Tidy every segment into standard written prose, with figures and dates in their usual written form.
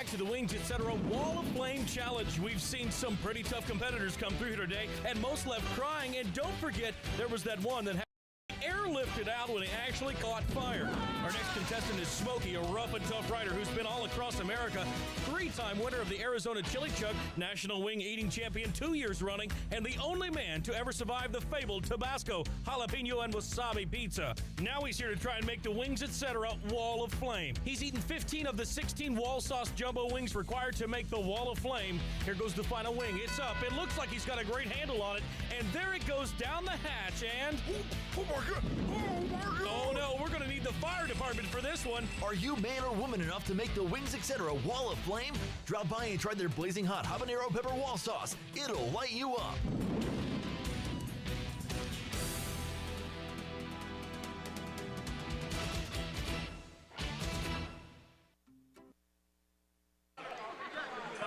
back to the Wings Etc. Wall of Flame Challenge. We've seen some pretty tough competitors come through here today, and most left crying. And don't forget, there was that one that had airlifted out when he actually caught fire. Our next contestant is Smokey, a rough and tough rider who's been all across America, 3-time winner of the Arizona Chili Chug, National Wing Eating Champion 2 years running, and the only man to ever survive the fabled Tabasco, jalapeno, and wasabi pizza. Now he's here to try and make the Wings Etc. Wall of Flame. He's eaten 15 of the 16 wall sauce jumbo wings required to make the Wall of Flame. Here goes the final wing. It's up. It looks like he's got a great handle on it, and there it goes down the hatch, and... Oh my God! Oh my God! Oh no, we're gonna need the fire department for this one. Are you man or woman enough to make the Wings Etc. Wall of Flame? Drop by and try their blazing hot habanero pepper wall sauce. It'll light you up.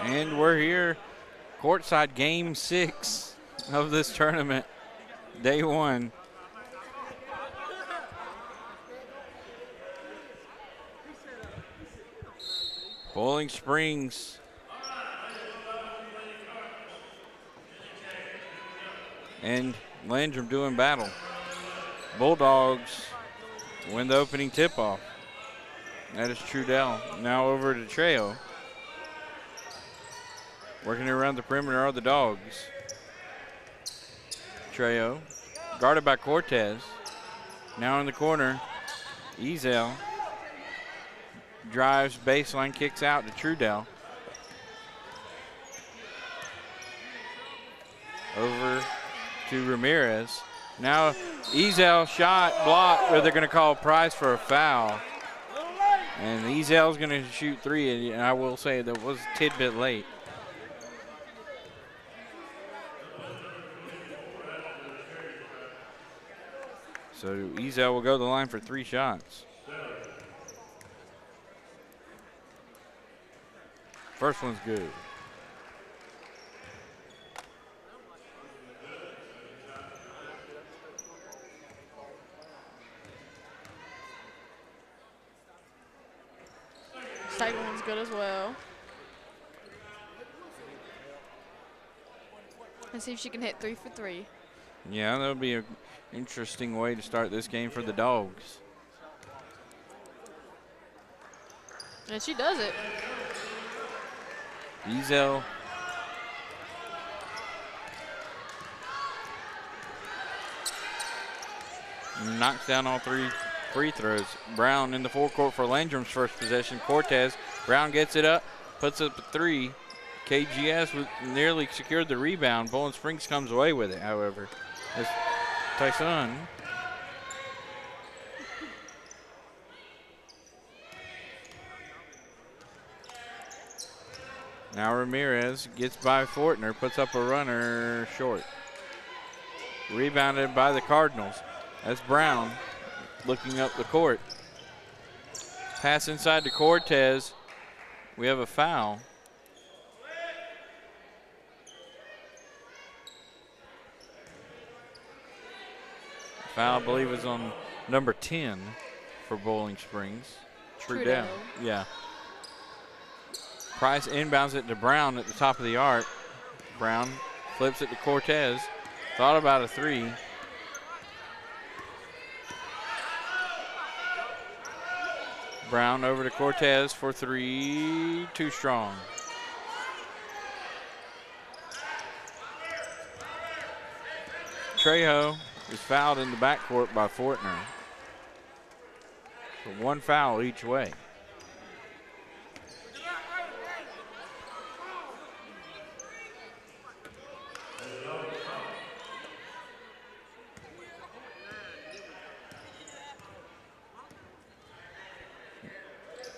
And we're here, courtside game 6 of this tournament, day 1. Bowling Springs and Landrum doing battle. Bulldogs win the opening tip-off. That is Trudell. Now over to Trejo. Working around the perimeter are the Dogs. Trejo, guarded by Cortez. Now in the corner, Ezel. Drives baseline, kicks out to Trudell. Over to Ramirez. Now Ezel shot blocked, or they're going to call Price for a foul. And Ezel's going to shoot 3, and I will say that was a tidbit late. So Ezel will go to the line for 3 shots. First one's good. Second one's good as well. Let's see if she can hit 3 for 3. Yeah, that'll be an interesting way to start this game for the Dogs. And she does it. Ezel. Knocks down all 3 free throws. Brown in the forecourt for Landrum's first possession. Cortez. Brown gets it up, puts up a 3. KGS nearly secured the rebound. Bowling Springs comes away with it, however. As Tyson. Now Ramirez gets by Fortner, puts up a runner short. Rebounded by the Cardinals. That's Brown looking up the court. Pass inside to Cortez. We have a foul. Foul, I believe, is on number 10 for Bowling Springs. Trudell. Yeah. Price inbounds it to Brown at the top of the arc. Brown flips it to Cortez. Thought about a 3. Brown over to Cortez for 3. Too strong. Trejo is fouled in the backcourt by Fortner. So 1 foul each way.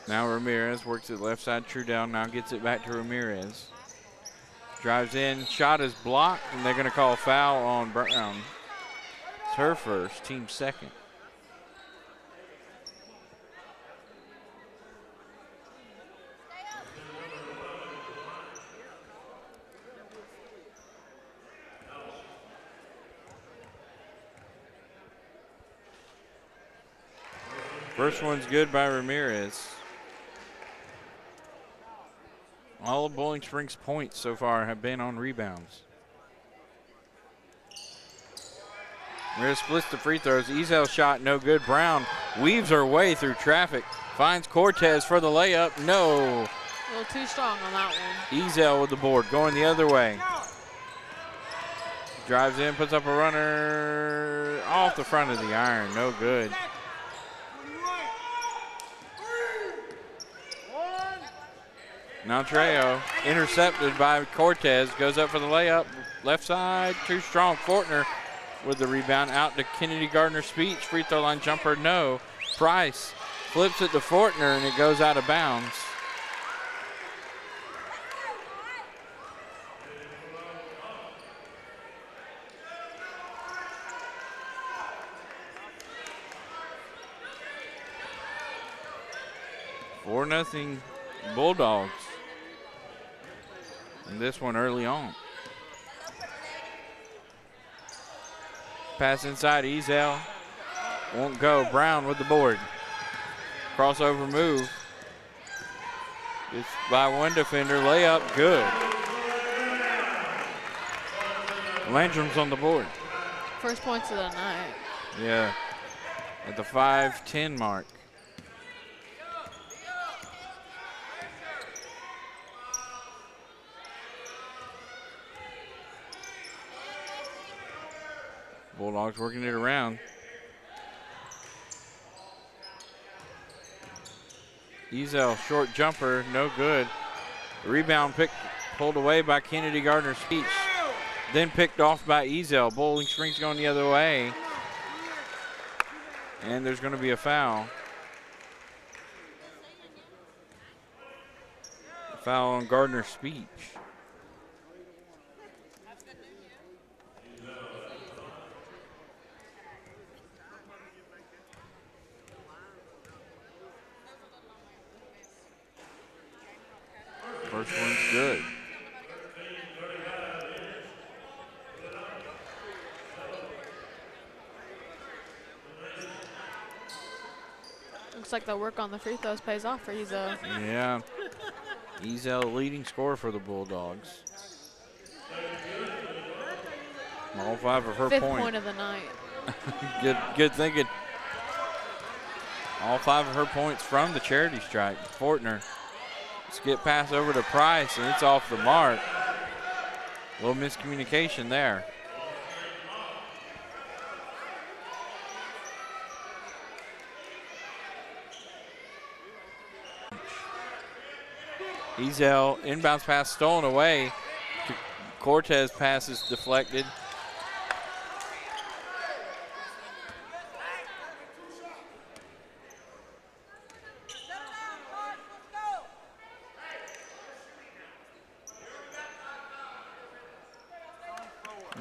Now Ramirez works it left side, Trudell now gets it back to Ramirez. Drives in, shot is blocked, and they're going to call a foul on Brown. It's her first, team second. First one's good by Ramirez. All of Bowling Springs' points so far have been on rebounds. Rhea splits the free throws. Ezel shot no good. Brown weaves her way through traffic. Finds Cortez for the layup. No. A little too strong on that one. Ezel with the board, going the other way. Drives in, puts up a runner off the front of the iron. No good. Now Trejo, intercepted by Cortez, goes up for the layup. Left side, too strong. Fortner with the rebound out to Kennedy Gardner-Speech. Free throw line jumper, no. Price flips it to Fortner, and it goes out of bounds. Four nothing Bulldogs. And this one early on. Pass inside, Ezel. Won't go. Brown with the board. Crossover move. It's by one defender. Layup, good. Landrum's on the board. First points of the night. Yeah. At the 5:10 mark. Bulldogs working it around. Ezel, short jumper, no good. Rebound pulled away by Kennedy Gardner-Speech. Then picked off by Ezel. Bowling Springs going the other way. And there's going to be a foul. Foul on Gardner-Speech. First one's good. Looks like the work on the free throws pays off for Ezel. Yeah. Ezel leading scorer for the Bulldogs. All 5 of her Fifth points. point of the night. Good thinking. All 5 of her points from the charity stripe. Fortner. Skip pass over to Price, and it's off the mark. A little miscommunication there. Ezel, inbounds pass stolen away. Cortez pass is deflected.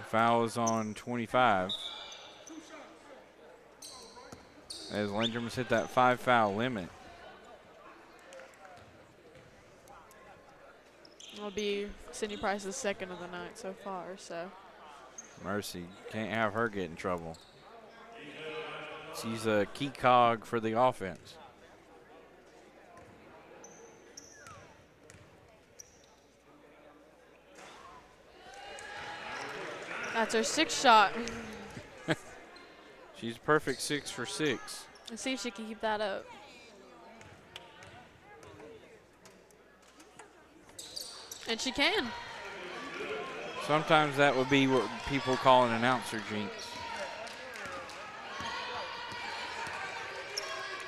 Foul is on 25. As Landrum has hit that 5-foul limit. It'll be Sydney Price's second of the night so far, so. Mercy, can't have her get in trouble. She's a key cog for the offense. That's her 6th shot. She's perfect 6 for 6. Let's see if she can keep that up. And she can. Sometimes that would be what people call an announcer jinx.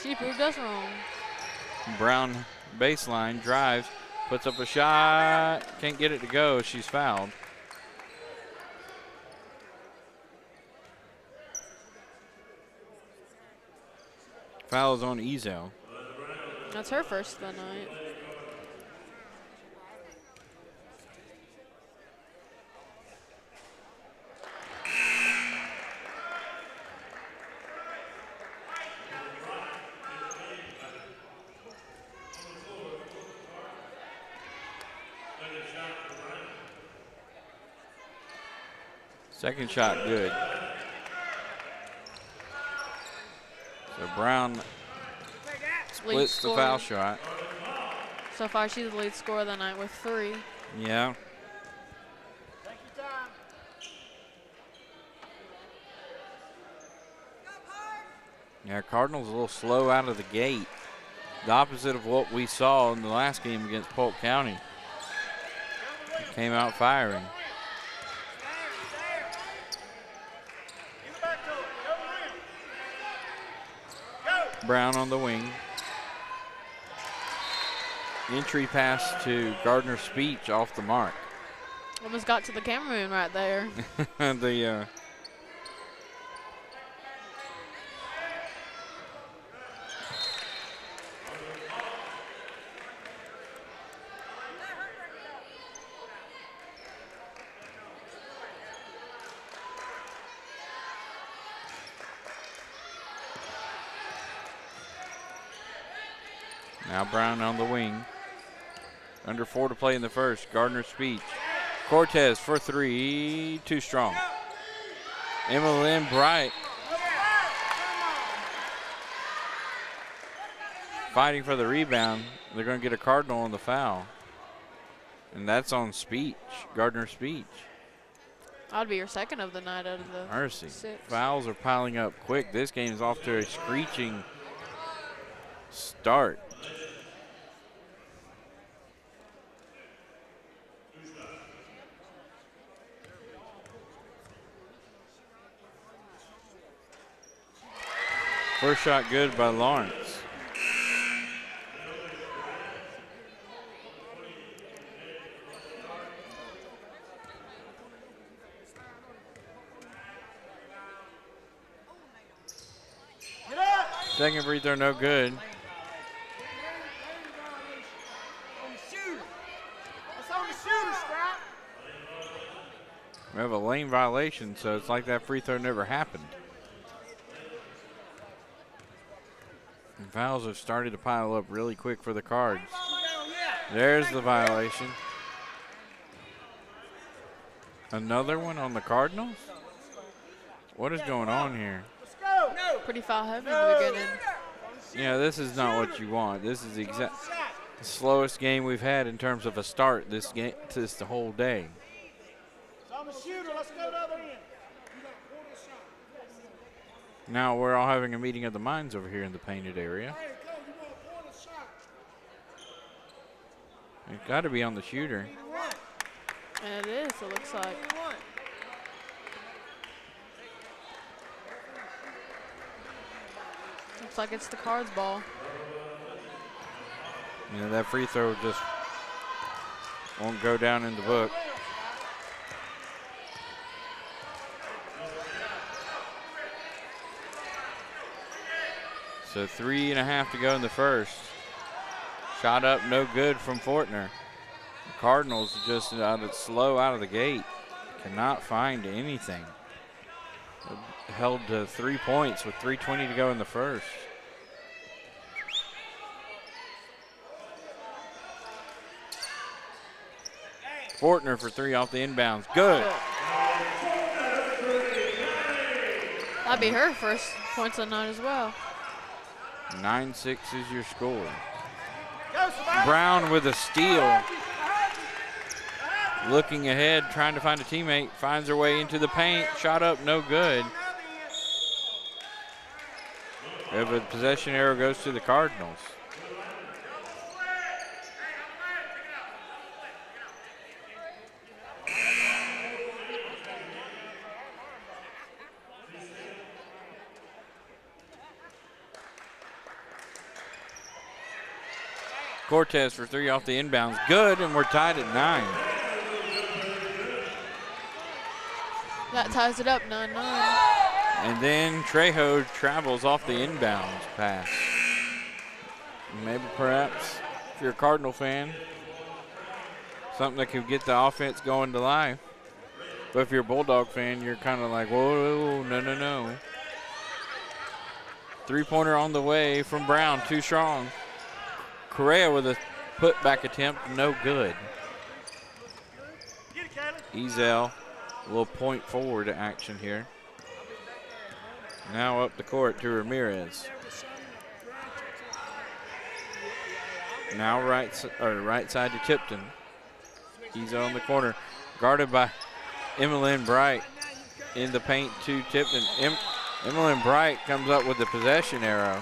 She proved us wrong. Brown baseline drives, puts up a shot, can't get it to go. She's fouled. Foul is on Ezel. That's her first of the night. Second shot good. So Brown splits the foul shot. So far, she's the lead scorer of the night with 3. Yeah. Yeah, Cardinals a little slow out of the gate. The opposite of what we saw in the last game against Polk County. Came out firing. Brown on the wing. Entry pass to Gardner Speech off the mark. Almost got to the cameraman right there. Now Brown on the wing. Under 4 to play in the first. Gardner Speech. Cortez for 3. Too strong. Emmeline Bright fighting for the rebound. They're going to get a Cardinal on the foul. And that's on Speech. Gardner Speech. That'd be your second of the night out of the Mercy. 6. Fouls are piling up quick. This game is off to a screeching start. First shot good by Lawrence. Second free throw no good. We have a lane violation, so it's like that free throw never happened. And fouls have started to pile up really quick for the Cards. There's the violation. Another one on the Cardinals? What is going on here? Pretty foul heavy in the beginning. Yeah, this is not what you want. This is the slowest game we've had in terms of a start this game, the whole day. Now we're all having a meeting of the minds over here in the painted area. It's got to be on the shooter. And it is, it looks like. Looks like it's the Cards ball. You know, that free throw just won't go down in the book. So 3.5 to go in the first. Shot up, no good from Fortner. The Cardinals just slow out of the gate. Cannot find anything. Held to 3 points with 3:20 to go in the first. Fortner for 3 off the inbounds. Good. That'd be her first points of the night as well. 9-6 is your score. Brown with a steal. Looking ahead, trying to find a teammate. Finds her way into the paint. Shot up, no good. The possession arrow goes to the Cardinals. Cortez for 3 off the inbounds. Good, and we're tied at 9. That ties it up, 9-9. And then Trejo travels off the inbounds pass. Maybe perhaps if you're a Cardinal fan, something that could get the offense going to life. But if you're a Bulldog fan, you're kind of like, whoa, no. 3-pointer on the way from Brown, too strong. Correa with a putback attempt, no good. Ezel, a little point forward action here. Now up the court to Ramirez. Now right side to Tipton. He's on the corner, guarded by Emmeline Bright in the paint to Tipton. Emmeline Bright comes up with the possession arrow.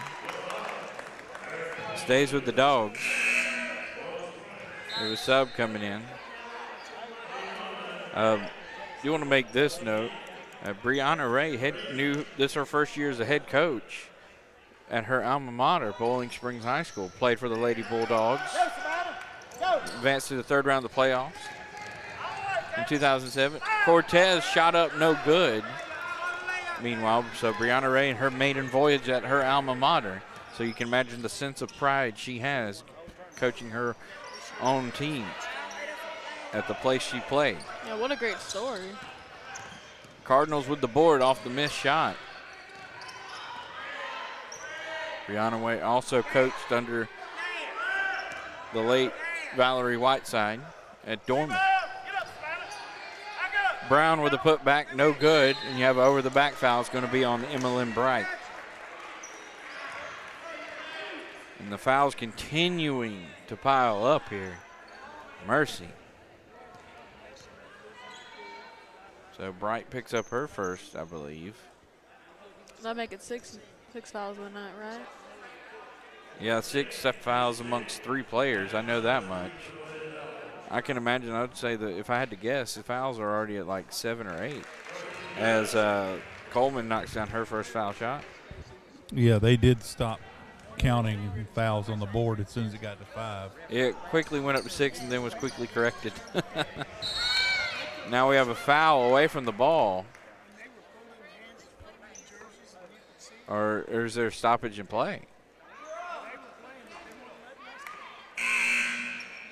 Stays with the Dogs. There's a sub coming in. You want to make this note. Brianna Ray knew this her first year as a head coach at her alma mater, Bowling Springs High School. Played for the Lady Bulldogs. Advanced to the third round of the playoffs in 2007. Cortez shot up no good. Meanwhile, so Brianna Ray and her maiden voyage at her alma mater. So you can imagine the sense of pride she has coaching her own team at the place she played. Yeah, what a great story. Cardinals with the board off the missed shot. Brianna Ray also coached under the late Valerie Whiteside at Dorman. Brown with a putback, no good, and you have over the back foul. It's going to be on Emmeline Bright. And the foul's continuing to pile up here. Mercy. So Bright picks up her first, I believe. That'd make it six fouls in the night, right? Yeah, 6 fouls amongst 3 players. I know that much. I can imagine, I would say that if I had to guess, the fouls are already at like 7 or 8 as Coleman knocks down her first foul shot. Yeah, they did stop counting fouls on the board as soon as it got to 5. It quickly went up to 6 and then was quickly corrected. Now we have a foul away from the ball. Or is there stoppage in play?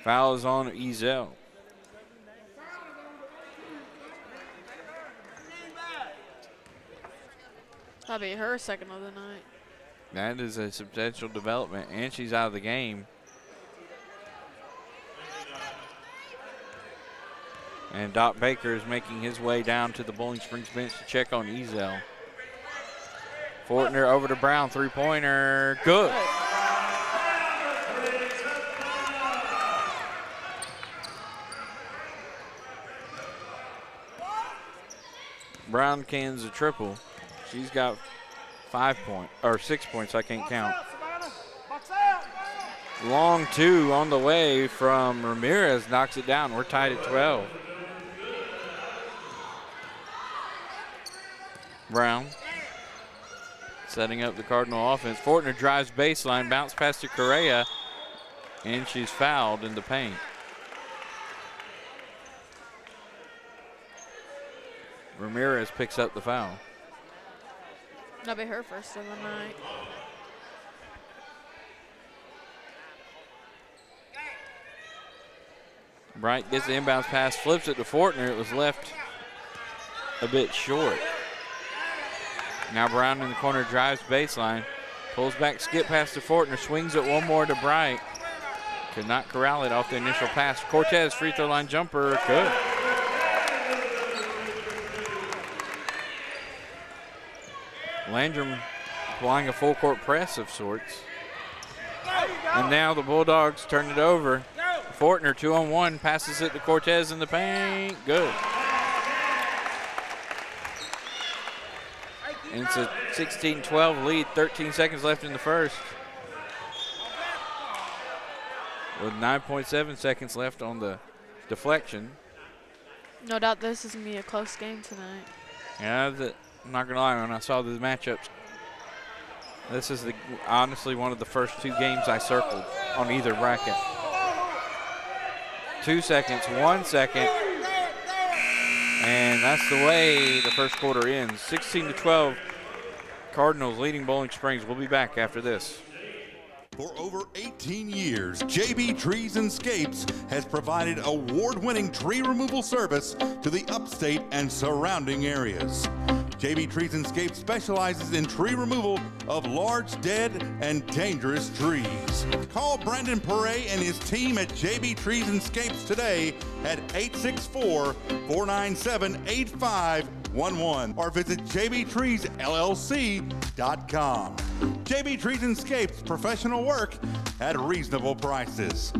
Foul is on Ezel. That'd be her second of the night. That is a substantial development, and she's out of the game. And Doc Baker is making his way down to the Bowling Springs bench to check on Ezel. Fortner over to Brown, three-pointer, good. Brown cans a triple. She's got 6 points, I can't count. Long 2 on the way from Ramirez, knocks it down. We're tied at 12. Brown setting up the Cardinal offense. Fortner drives baseline, bounce past to Correa, and she's fouled in the paint. Ramirez picks up the foul. That'll be her first of the night. Bright gets the inbounds pass, flips it to Fortner. It was left a bit short. Now Brown in the corner drives baseline, pulls back, skip pass to Fortner, swings it one more to Bright. Could not corral it off the initial pass. Cortez free throw line jumper, good. Landrum applying a full court press of sorts. And now the Bulldogs turn it over. Fortner 2-on-1, passes it to Cortez in the paint, good. And it's a 16-12 lead, 13 seconds left in the first. With 9.7 seconds left on the deflection. No doubt this is going to be a close game tonight. Yeah, I'm not going to lie, when I saw the matchups, this is honestly one of the first 2 games I circled on either bracket. 2 seconds, 1 second, and that's the way the first quarter ends. 16-12, Cardinals leading Bowling Springs. We'll be back after this. For over 18 years, JB Trees and Scapes has provided award-winning tree removal service to the upstate and surrounding areas. JB Trees and Scapes specializes in tree removal of large, dead, and dangerous trees. Call Brandon Perret and his team at JB Trees and Scapes today at 864-497-8511 or visit jbtreesllc.com. JB Trees and Scapes, professional work at reasonable prices.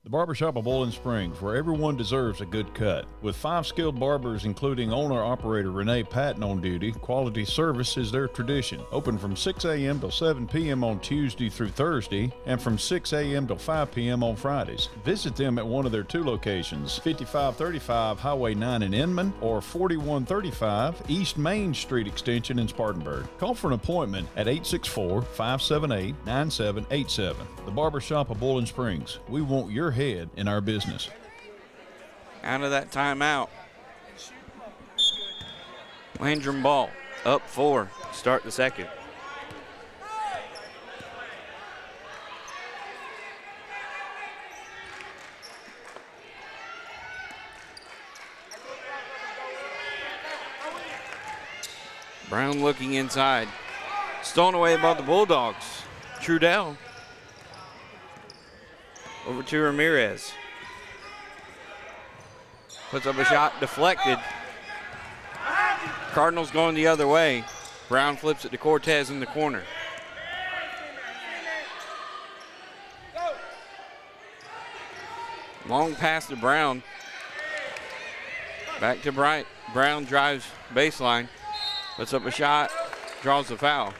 The Barbershop of Bowling Springs, where everyone deserves a good cut. With 5 skilled barbers, including owner-operator Renee Patton on duty, quality service is their tradition. Open from 6 a.m. till 7 p.m. on Tuesday through Thursday, and from 6 a.m. till 5 p.m. on Fridays. Visit them at one of their 2 locations, 5535 Highway 9 in Inman, or 4135 East Main Street Extension in Spartanburg. Call for an appointment at 864-578-9787. The Barbershop of Bowling Springs. We want your head in our business. Out of that timeout. Landrum ball up 4. Start the second. Brown looking inside. Stolen away by the Bulldogs. Trudell. Over to Ramirez. Puts up a shot, deflected. Cardinals going the other way. Brown flips it to Cortez in the corner. Long pass to Brown. Back to Bright. Brown drives baseline. Puts up a shot, draws the foul.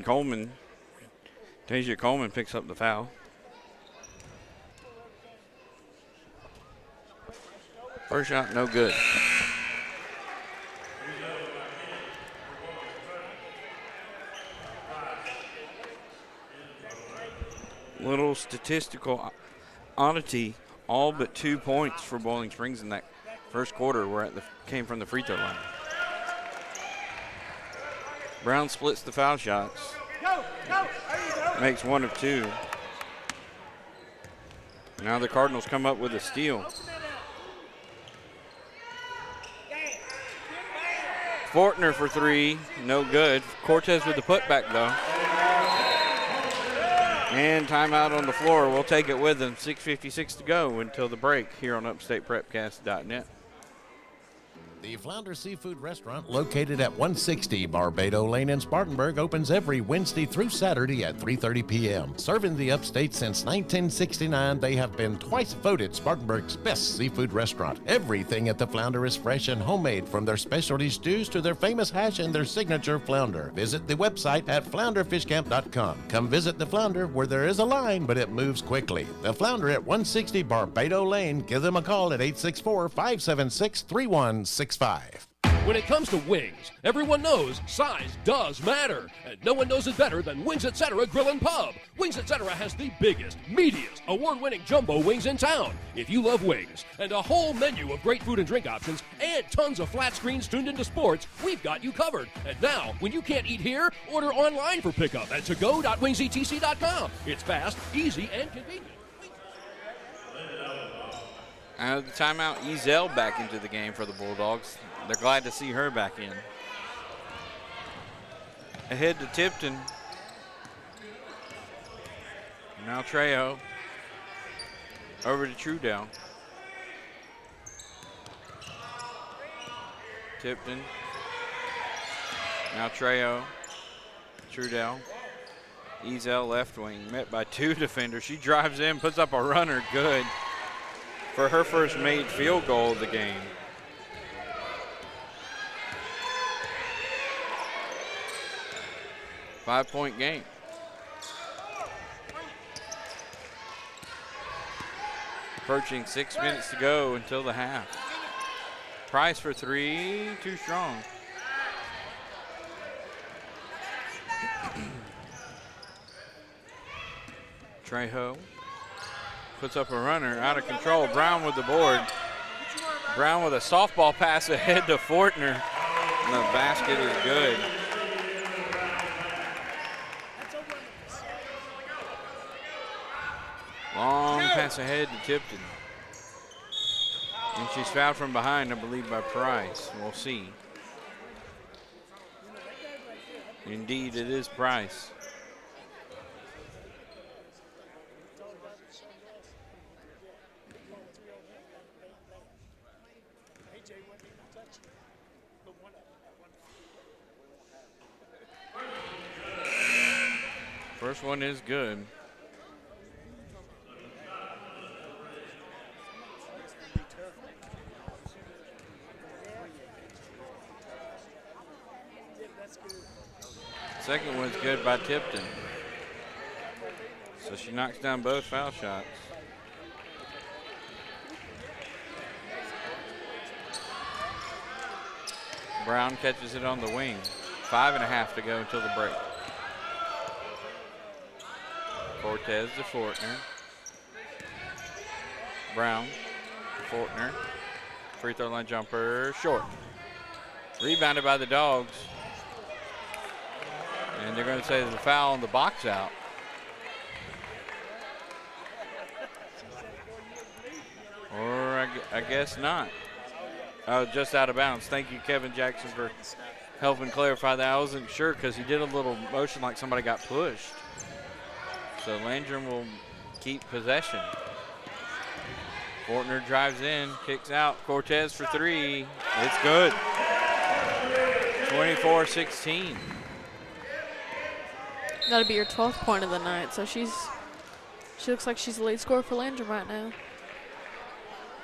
Coleman. Tasia Coleman picks up the foul. First shot, no good. Little statistical oddity, all but 2 points for Bowling Springs in that first quarter came from the free throw line. Brown splits the foul shots. Makes 1 of 2. Now the Cardinals come up with a steal. Fortner for 3, no good. Cortez with the putback though. And timeout on the floor. We'll take it with them. 6:56 to go until the break here on UpstatePrepcast.net. The Flounder Seafood Restaurant, located at 160 Barbado Lane in Spartanburg, opens every Wednesday through Saturday at 3:30 p.m. Serving the upstate since 1969, they have been twice voted Spartanburg's best seafood restaurant. Everything at the Flounder is fresh and homemade, from their specialty stews to their famous hash and their signature flounder. Visit the website at flounderfishcamp.com. Come visit the Flounder, where there is a line, but it moves quickly. The Flounder at 160 Barbado Lane. Give them a call at 864-576-3165. When it comes to wings, everyone knows size does matter, and no one knows it better than Wings Etc. Grill and Pub. Wings Etc. has the biggest, meatiest, award-winning jumbo wings in town. If you love wings and a whole menu of great food and drink options and tons of flat screens tuned into sports, we've got you covered. And now, when you can't eat here, order online for pickup at togo.wingsetc.com. It's fast, easy, and convenient. Out of the timeout, Ezel back into the game for the Bulldogs. They're glad to see her back in. Ahead to Tipton. Now Trejo. Over to Trudell. Tipton. Now Trejo. Trudell. Ezel left wing, met by 2 defenders. She drives in, puts up a runner, good. For her first made field goal of the game. Five-point game. Approaching 6 minutes to go until the half. Price for 3, too strong. Trejo puts up a runner, out of control. Brown with the board. Brown with a softball pass ahead to Fortner. And the basket is good. Long pass ahead to Tipton. And she's fouled from behind, I believe, by Price. We'll see. Indeed, it is Price. First one is good. Second one's good by Tipton. So she knocks down both foul shots. Brown catches it on the wing. 5.5 to go until the break. Cortez to Fortner. Brown to Fortner. Free throw line jumper, short. Rebounded by the Dogs. And they're going to say there's a foul on the box out. Or I guess not. Oh, just out of bounds. Thank you, Kevin Jackson, for helping clarify that. I wasn't sure because he did a little motion like somebody got pushed. So Landrum will keep possession. Fortner drives in, kicks out. Cortez for three. It's good. 24-16. That'll be your 12th point of the night. So she looks like she's the lead scorer for Landrum right now.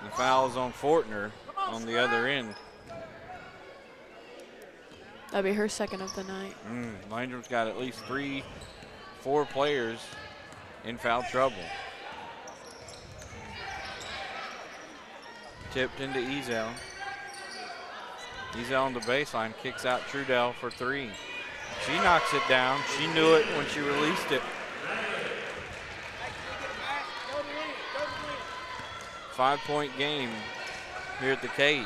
The foul's on Fortner on the other end. That'll be her second of the night. Landrum's got at least 4 players in foul trouble. Tipped into Ezel. Ezel on the baseline, kicks out Trudell for 3. She knocks it down. She knew it when she released it. 5-point game here at the cage.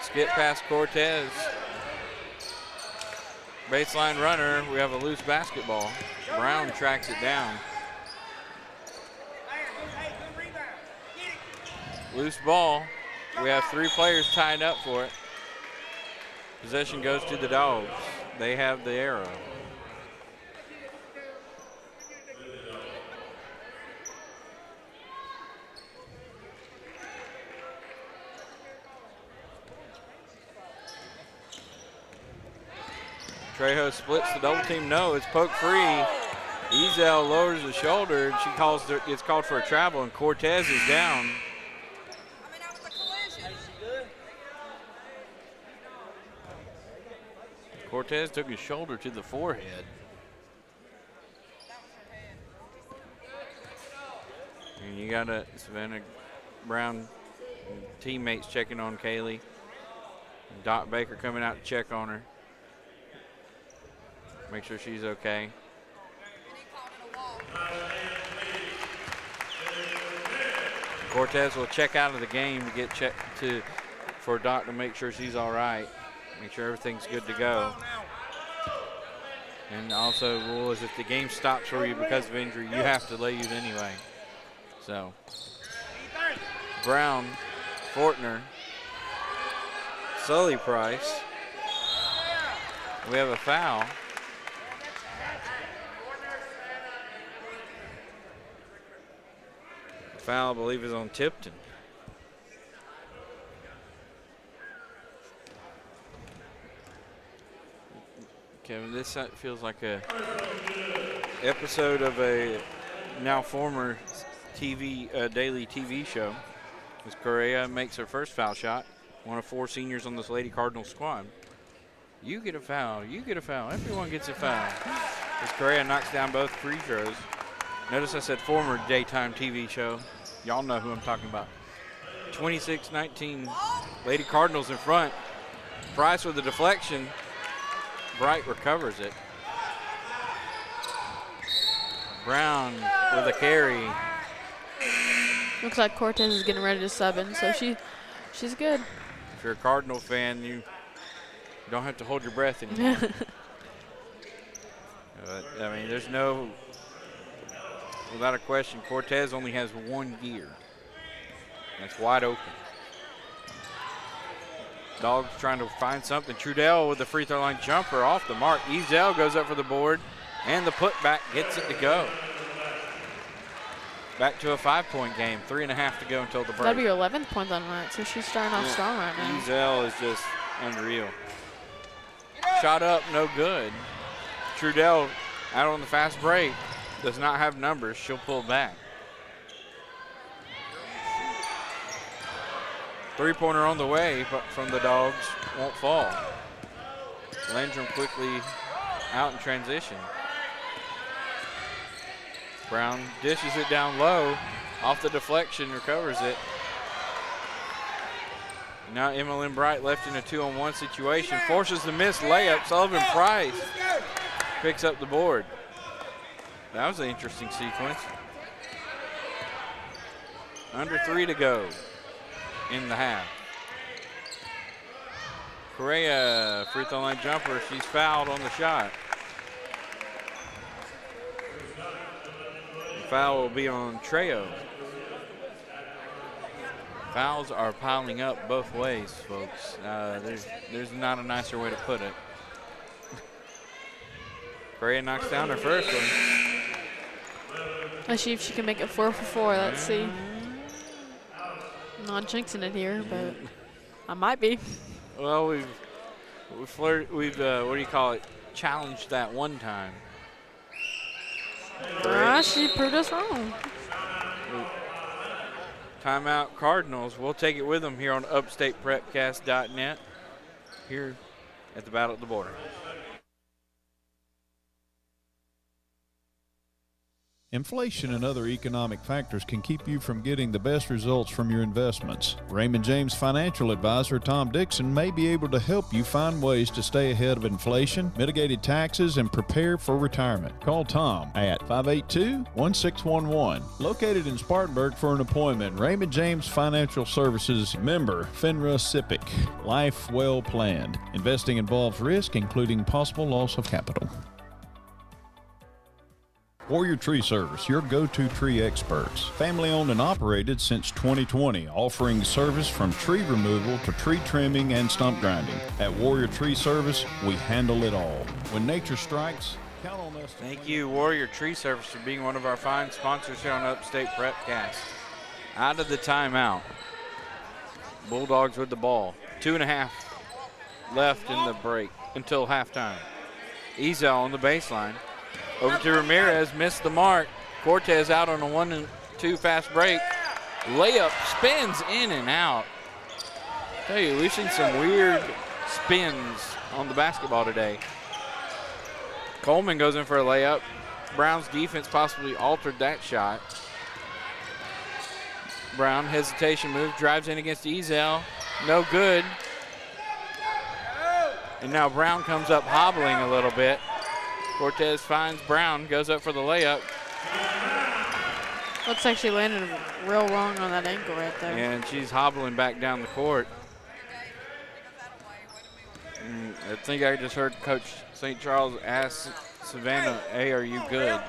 Skip past Cortez. Baseline runner, we have a loose basketball. Brown tracks it down. Loose ball. We have 3 players tied up for it. Possession goes to the Dogs. They have the arrow. Trejo splits the double team. No, it's poke free. Ezel lowers the shoulder, and it's called for a travel, and Cortez is down. Cortez took his shoulder to the forehead. And you got Savannah Brown teammates checking on Kaylee. Doc Baker coming out to check on her. Make sure she's okay. Cortez will check out of the game to get checked for Doc to make sure she's all right. Make sure everything's good to go. And also, the rule is if the game stops for you because of injury, you have to leave anyway. So, Brown, Fortner, Sully Price. We have a foul. The foul, I believe, is on Tipton. Kevin, this feels like a episode of a now former daily TV show. As Correa makes her first foul shot, one of 4 seniors on this Lady Cardinal squad. You get a foul, you get a foul, everyone gets a foul. As Correa knocks down both free throws. Notice I said former daytime TV show. Y'all know who I'm talking about. 26-19, Lady Cardinals in front. Price with the deflection. Bright recovers it. Brown with a carry. Looks like Cortez is getting ready to sub in, so she's good. If you're a Cardinal fan, you don't have to hold your breath anymore. I mean, there's no, without a question, Cortez only has 1 gear. That's wide open. Dogs trying to find something. Trudell with the free throw line jumper off the mark. Ezel goes up for the board, and the putback gets it to go. back to a 5-point game. 3.5 to go until the break. That'd be her 11th point on the night, so she's starting off strong right now. Ezel is just unreal. Shot up, no good. Trudell out on the fast break. Does not have numbers. She'll pull back. 3-pointer on the way, but from the Dogs won't fall. Landrum quickly out in transition. Brown dishes it down low. Off the deflection, recovers it. Now Emmeline Bright left in a 2-on-1 situation. Forces the missed layup. Sullivan Price picks up the board. That was an interesting sequence. Under 3 to go in the half. Correa, free throw line jumper. She's fouled on the shot. The foul will be on Trejo. Fouls are piling up both ways, folks. There's not a nicer way to put it. Correa knocks down her first one. Let's see if she can make it 4 for 4. Let's see. I'm not jinxing it here, but I might be. Well, we've what do you call it? Challenged that one time. She proved us wrong. Timeout Cardinals. We'll take it with them here on UpstatePrepcast.net here at the Battle at the Border. Inflation and other economic factors can keep you from getting the best results from your investments. Raymond James financial advisor Tom Dixon may be able to help you find ways to stay ahead of inflation, mitigated taxes, and prepare for retirement. Call Tom at 582-1611. Located in Spartanburg for an appointment, Raymond James Financial Services, member FINRA SIPC. Life well planned. Investing involves risk, including possible loss of capital. Warrior Tree Service, your go-to tree experts. Family owned and operated since 2020, offering service from tree removal to tree trimming and stump grinding. At Warrior Tree Service, we handle it all. When nature strikes, count on us. Thank you, Warrior Tree Service, for being one of our fine sponsors here on Upstate Prepcast. Out of the timeout. Bulldogs with the ball. 2.5 left in the break until halftime. Ezel on the baseline. Over to Ramirez, missed the mark. Cortez out on a 1-2 fast break. Layup spins in and out. Tell you, we've seen some weird spins on the basketball today. Coleman goes in for a layup. Brown's defense possibly altered that shot. Brown, hesitation move, drives in against Ezel. No good. And now Brown comes up hobbling a little bit. Cortez finds Brown, goes up for the layup. Looks like she landed real wrong on that ankle right there. And she's hobbling back down the court. I think I just heard Coach St. Charles ask Savannah, hey, are you good?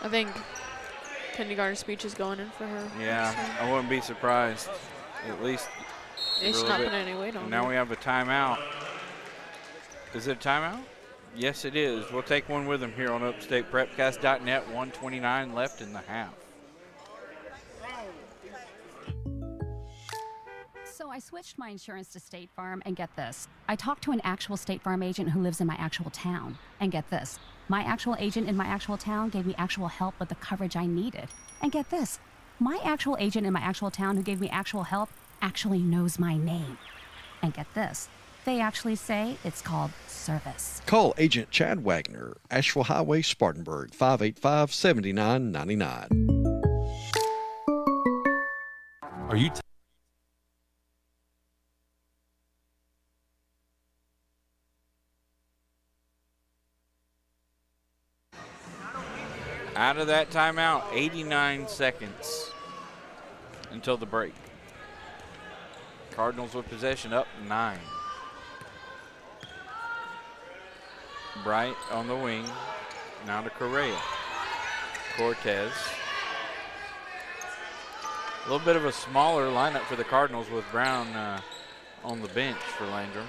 I think kindergarten speech is going in for her. Yeah, so. I wouldn't be surprised. At least She's not putting any weight on her. Now we have a timeout. Is it a timeout? Yes, it is. We'll take one with them here on UpstatePrepcast.net. 1:29 left in the half. So I switched my insurance to State Farm, and get this. I talked to an actual State Farm agent who lives in my actual town. And get this. My actual agent in my actual town gave me actual help with the coverage I needed. And get this. My actual agent in my actual town who gave me actual help actually knows my name. And get this. They actually say it's called service. Call Agent Chad Wagner, Asheville Highway, Spartanburg, 585-7999. Are you Out of that timeout, 89 seconds until the break. Cardinals with possession, up 9. Bright on the wing, now to Correa. Cortez. A little bit of a smaller lineup for the Cardinals with Brown on the bench for Landrum.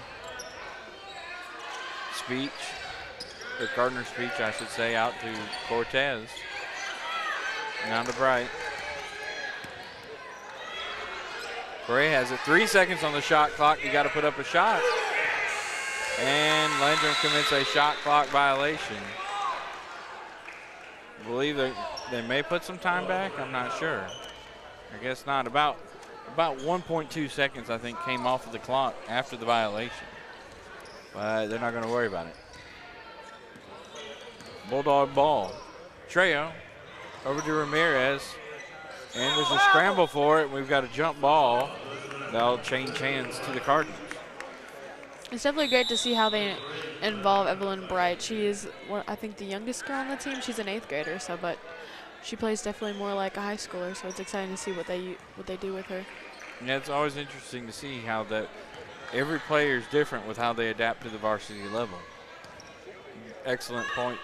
Gardner speech, I should say, out to Cortez. Now to Bright. Bray has it. 3 seconds on the shot clock. You got to put up a shot. And Landrum commits a shot clock violation. I believe they may put some time back. I'm not sure. I guess not. About 1.2 seconds, I think, came off of the clock after the violation. But they're not going to worry about it. Bulldog ball. Trejo over to Ramirez. And there's a scramble for it. We've got a jump ball. That'll change hands to the Cardinals. It's definitely great to see how they involve Evelyn Bright. She is, I think, the youngest girl on the team. She's an 8th grader, but she plays definitely more like a high schooler. So it's exciting to see what they do with her. Yeah, it's always interesting to see how every player is different with how they adapt to the varsity level. Excellent point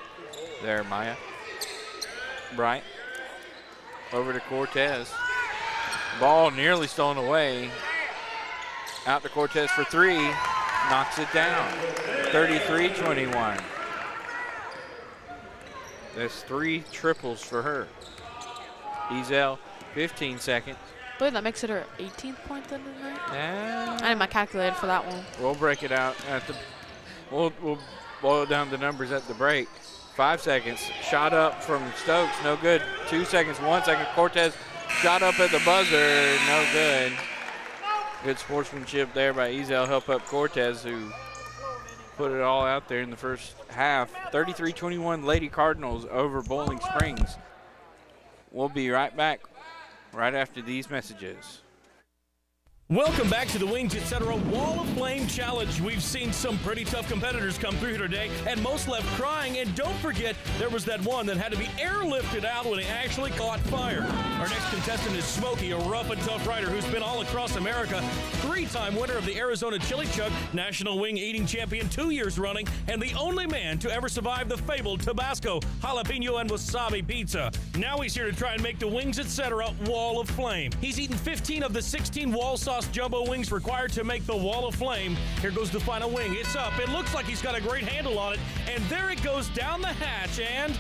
there, Maya. Bright over to Cortez. Ball nearly stolen away. Out to Cortez for 3. Knocks it down. 33-21. That's 3 triples for her. Ezel, 15 seconds. I believe that makes it her 18th point then tonight. Yeah. I need my calculator for that one. We'll break it out we'll boil down the numbers at the break. 5 seconds. Shot up from Stokes, no good. 2 seconds, 1 second. Cortez shot up at the buzzer, no good. Good sportsmanship there by Ezel. Help up Cortez, who put it all out there in the first half. 33-21 Lady Cardinals over Bowling Springs. We'll be right back right after these messages. Welcome back to the Wings Etc. Wall of Flame Challenge. We've seen some pretty tough competitors come through here today, and most left crying. And don't forget, there was that one that had to be airlifted out when he actually caught fire. Our next contestant is Smokey, a rough and tough rider who's been all across America, 3-time winner of the Arizona Chili Chug, National Wing Eating Champion 2 years running, and the only man to ever survive the fabled Tabasco, jalapeno, and wasabi pizza. Now he's here to try and make the Wings Etc. Wall of Flame. He's eaten 15 of the 16 wall sauce jumbo wings required to make the Wall of Flame. Here goes the final wing. It's up. It looks like he's got a great handle on it. And there it goes down the hatch and...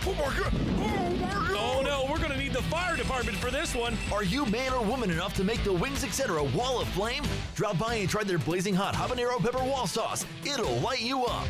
Oh my God! Oh my God! Oh no, we're going to need the fire department for this one. Are you man or woman enough to make the Wings Etc. Wall of Flame? Drop by and try their blazing hot habanero pepper wall sauce. It'll light you up.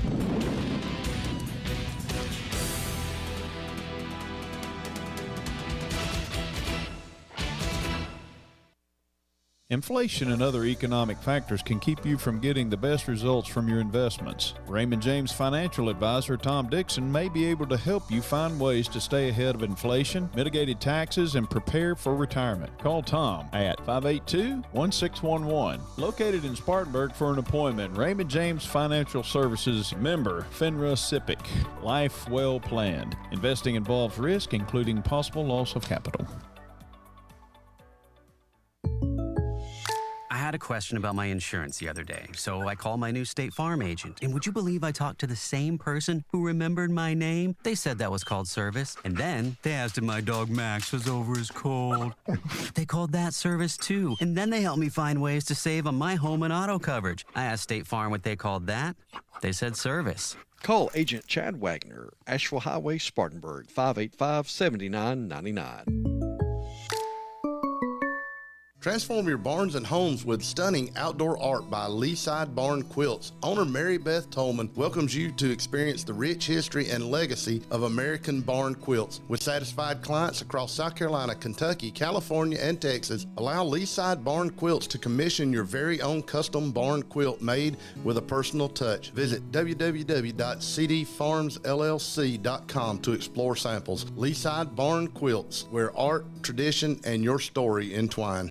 Inflation and other economic factors can keep you from getting the best results from your investments. Raymond James financial advisor Tom Dixon may be able to help you find ways to stay ahead of inflation, mitigated taxes, and prepare for retirement. Call Tom at 582-1611. Located in Spartanburg for an appointment, Raymond James Financial Services, member FINRA SIPC. Life well planned. Investing involves risk, including possible loss of capital. I had a question about my insurance the other day, so I called my new State Farm agent. And would you believe I talked to the same person who remembered my name? They said that was called service. And then they asked if my dog Max was over his cold. They called that service too. And then they helped me find ways to save on my home and auto coverage. I asked State Farm what they called that. They said service. Call Agent Chad Wagner, Asheville Highway, Spartanburg, 585-7999. Transform your barns and homes with stunning outdoor art by Leaside Barn Quilts. Owner Mary Beth Tolman welcomes you to experience the rich history and legacy of American barn quilts. With satisfied clients across South Carolina, Kentucky, California, and Texas, allow Leaside Barn Quilts to commission your very own custom barn quilt made with a personal touch. Visit www.cdfarmsllc.com to explore samples. Leaside Barn Quilts, where art, tradition, and your story entwine.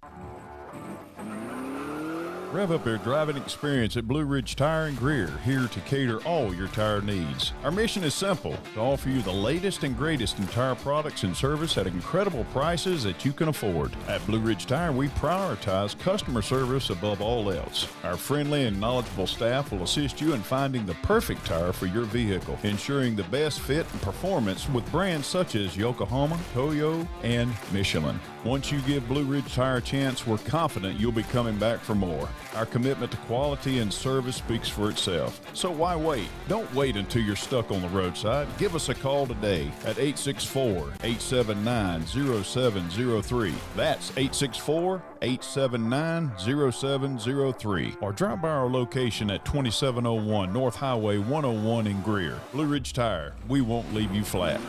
Rev up your driving experience at Blue Ridge Tire and Greer, here to cater all your tire needs. Our mission is simple, to offer you the latest and greatest in tire products and service at incredible prices that you can afford. At Blue Ridge Tire, we prioritize customer service above all else. Our friendly and knowledgeable staff will assist you in finding the perfect tire for your vehicle, ensuring the best fit and performance with brands such as Yokohama, Toyo, and Michelin. Once you give Blue Ridge Tire a chance, we're confident you'll be coming back for more. Our commitment to quality and service speaks for itself. So why wait? Don't wait until you're stuck on the roadside. Give us a call today at 864-879-0703. That's 864-879-0703. Or drop by our location at 2701 North Highway 101 in Greer. Blue Ridge Tire, we won't leave you flat.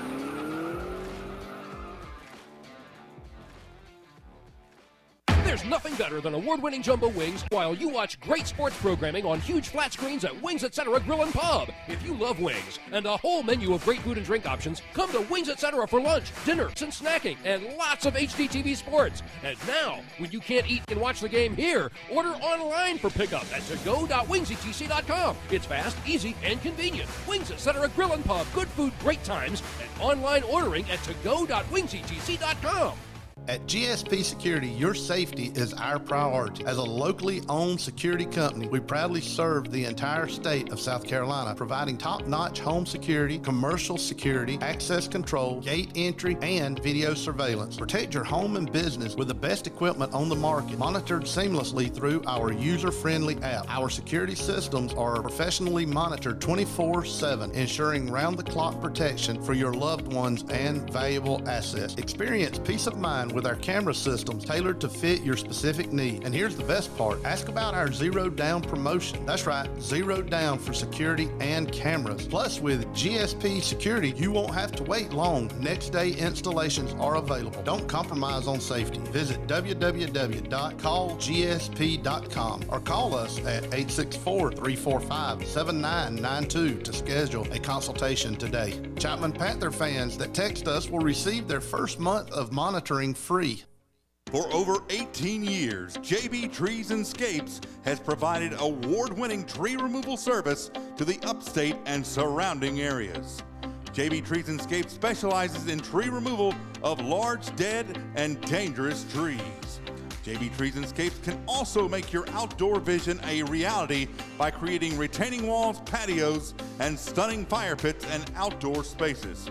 There's nothing better than award-winning jumbo wings while you watch great sports programming on huge flat screens at Wings Etc. Grill and Pub. If you love wings and a whole menu of great food and drink options, come to Wings Etc. for lunch, dinner, and snacking, and lots of HDTV sports. And now, when you can't eat and watch the game here, order online for pickup at togo.wingsetc.com. It's fast, easy, and convenient. Wings Etc. Grill and Pub. Good food, great times, and online ordering at togo.wingsetc.com. At GSP Security, your safety is our priority. As a locally owned security company, we proudly serve the entire state of South Carolina, providing top-notch home security, commercial security, access control, gate entry, and video surveillance. Protect your home and business with the best equipment on the market, monitored seamlessly through our user-friendly app. Our security systems are professionally monitored 24/7, ensuring round-the-clock protection for your loved ones and valuable assets. Experience peace of mind with our camera systems tailored to fit your specific need. And here's the best part. Ask about our Zero Down promotion. That's right, Zero Down for security and cameras. Plus, with GSP Security, you won't have to wait long. Next day installations are available. Don't compromise on safety. Visit www.callgsp.com or call us at 864-345-7992 to schedule a consultation today. Chapman Panther fans that text us will receive their first month of monitoring free. For over 18 years, JB Trees and Scapes has provided award-winning tree removal service to the upstate and surrounding areas. JB Trees and Scapes specializes in tree removal of large, dead, and dangerous trees. JB Trees and Scapes can also make your outdoor vision a reality by creating retaining walls, patios, and stunning fire pits and outdoor spaces.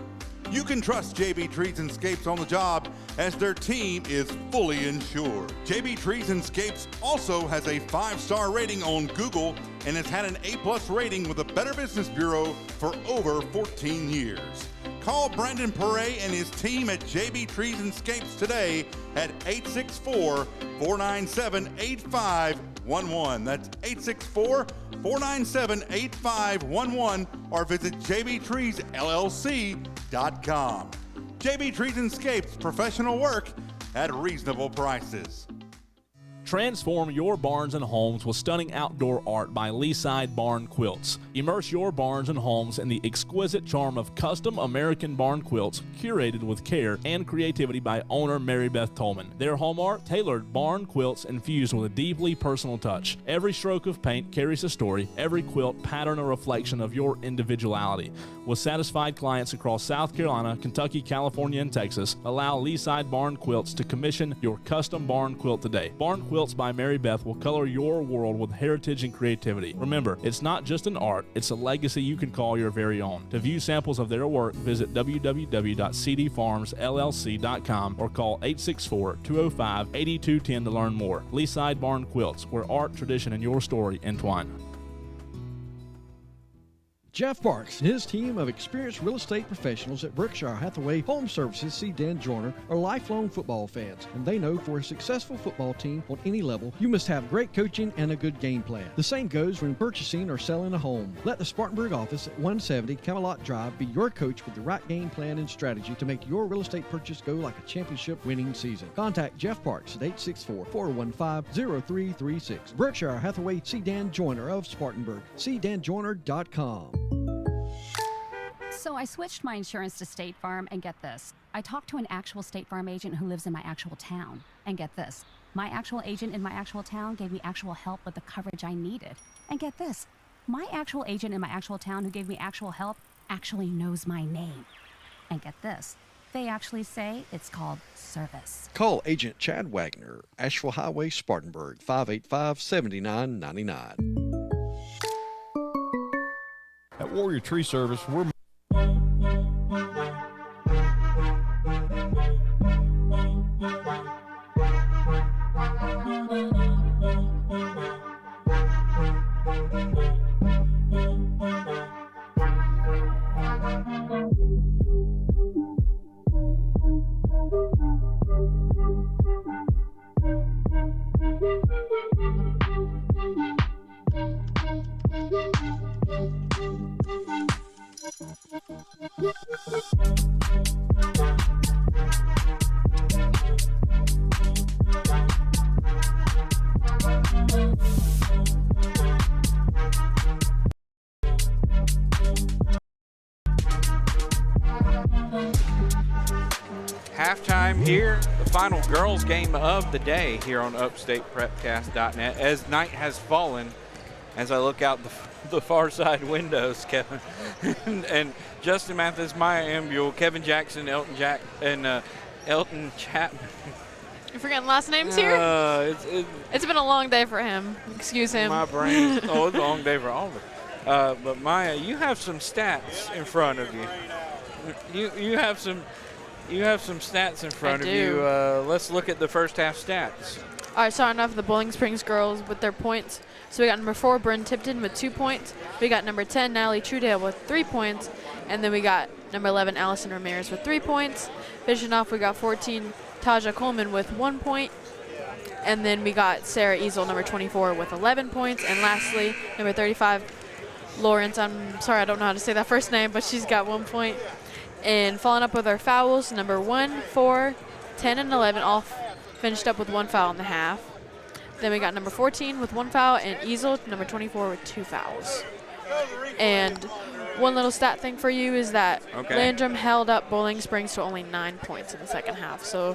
You can trust JB Trees and Scapes on the job as their team is fully insured. JB Trees and Scapes also has a 5-star rating on Google and has had an A+ rating with the Better Business Bureau for over 14 years. Call Brandon Perret and his team at JB Trees and Scapes today at 864-497-8511. That's 864-497-8511 or visit jbtreesllc.com. JB Trees and Scapes, professional work at reasonable prices. Transform your barns and homes with stunning outdoor art by Leaside Barn Quilts. Immerse your barns and homes in the exquisite charm of custom American barn quilts curated with care and creativity by owner Mary Beth Tolman. Their home art, tailored barn quilts infused with a deeply personal touch. Every stroke of paint carries a story, every quilt pattern a reflection of your individuality. With satisfied clients across South Carolina, Kentucky, California, and Texas, allow Leaside Barn Quilts to commission your custom barn quilt today. Barn Quilts by Mary Beth will color your world with heritage and creativity. Remember, it's not just an art, it's a legacy you can call your very own. To view samples of their work, visit www.cdfarmsllc.com or call 864-205-8210 to learn more. Leaside Barn Quilts, where art, tradition, and your story entwine. Jeff Parks and his team of experienced real estate professionals at Berkshire Hathaway Home Services see Dan Joyner are lifelong football fans, and they know for a successful football team on any level, you must have great coaching and a good game plan. The same goes when purchasing or selling a home. Let the Spartanburg office at 170 Camelot Drive be your coach with the right game plan and strategy to make your real estate purchase go like a championship winning season. Contact Jeff Parks at 864-415-0336. Berkshire Hathaway, see Dan Joyner of Spartanburg. cdanjoyner.com. So I switched my insurance to State Farm, and get this. I talked to an actual State Farm agent who lives in my actual town. And get this. My actual agent in my actual town gave me actual help with the coverage I needed. And get this. My actual agent in my actual town who gave me actual help actually knows my name. And get this. They actually say it's called service. Call Agent Chad Wagner, Asheville Highway, Spartanburg, 585-7999. At Warrior Tree Service, we're Halftime here, the final girls game of the day here on UpstatePrepcast.net. As night has fallen, as I look out the far side windows, Kevin, and Justin Mathis, Maya Ambule, Kevin Jackson, Elton Chapman. You're forgetting last names here? It's been a long day for him. Excuse him. My brain. It's a long day for all of us. But Maya, you have some stats in front of you. You have some stats in front of you. Let's look at the first half stats. All right, starting off the Bowling Springs girls with their points. So we got number 4, Bryn Tipton with 2 points. We got number 10, Natalie Trudale with 3 points. And then we got number 11, Allison Ramirez with 3 points. Finishing off, we got 14, Taja Coleman with 1 point. And then we got Sarah Easel, number 24, with 11 points. And lastly, number 35, Lawrence. I'm sorry, I don't know how to say that first name, but she's got 1 point. And following up with our fouls, number 1, 4, 10, and 11 all finished up with 1 foul in the half. Then we got number 14 with 1 foul, and Easel, number 24, with 2 fouls. And one little stat thing for you is that Landrum held up Bowling Springs to only 9 points in the second half. So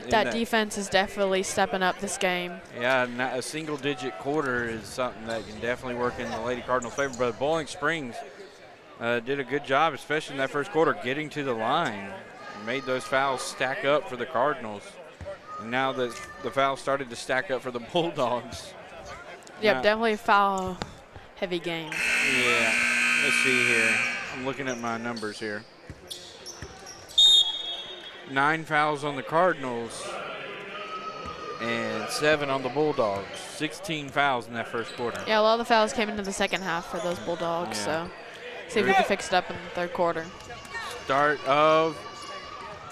that defense is definitely stepping up this game. Yeah, a single-digit quarter is something that can definitely work in the Lady Cardinals' favor. But Bowling Springs did a good job, especially in that first quarter, getting to the line. Made those fouls stack up for the Cardinals. And now that the fouls started to stack up for the Bulldogs. Yep, definitely a foul-heavy game. Yeah, let's see here. I'm looking at my numbers here. 9 fouls on the Cardinals and 7 on the Bulldogs. 16 fouls in that first quarter. Yeah, a lot of the fouls came into the second half for those Bulldogs, so see if we can fix it up in the third quarter. Start of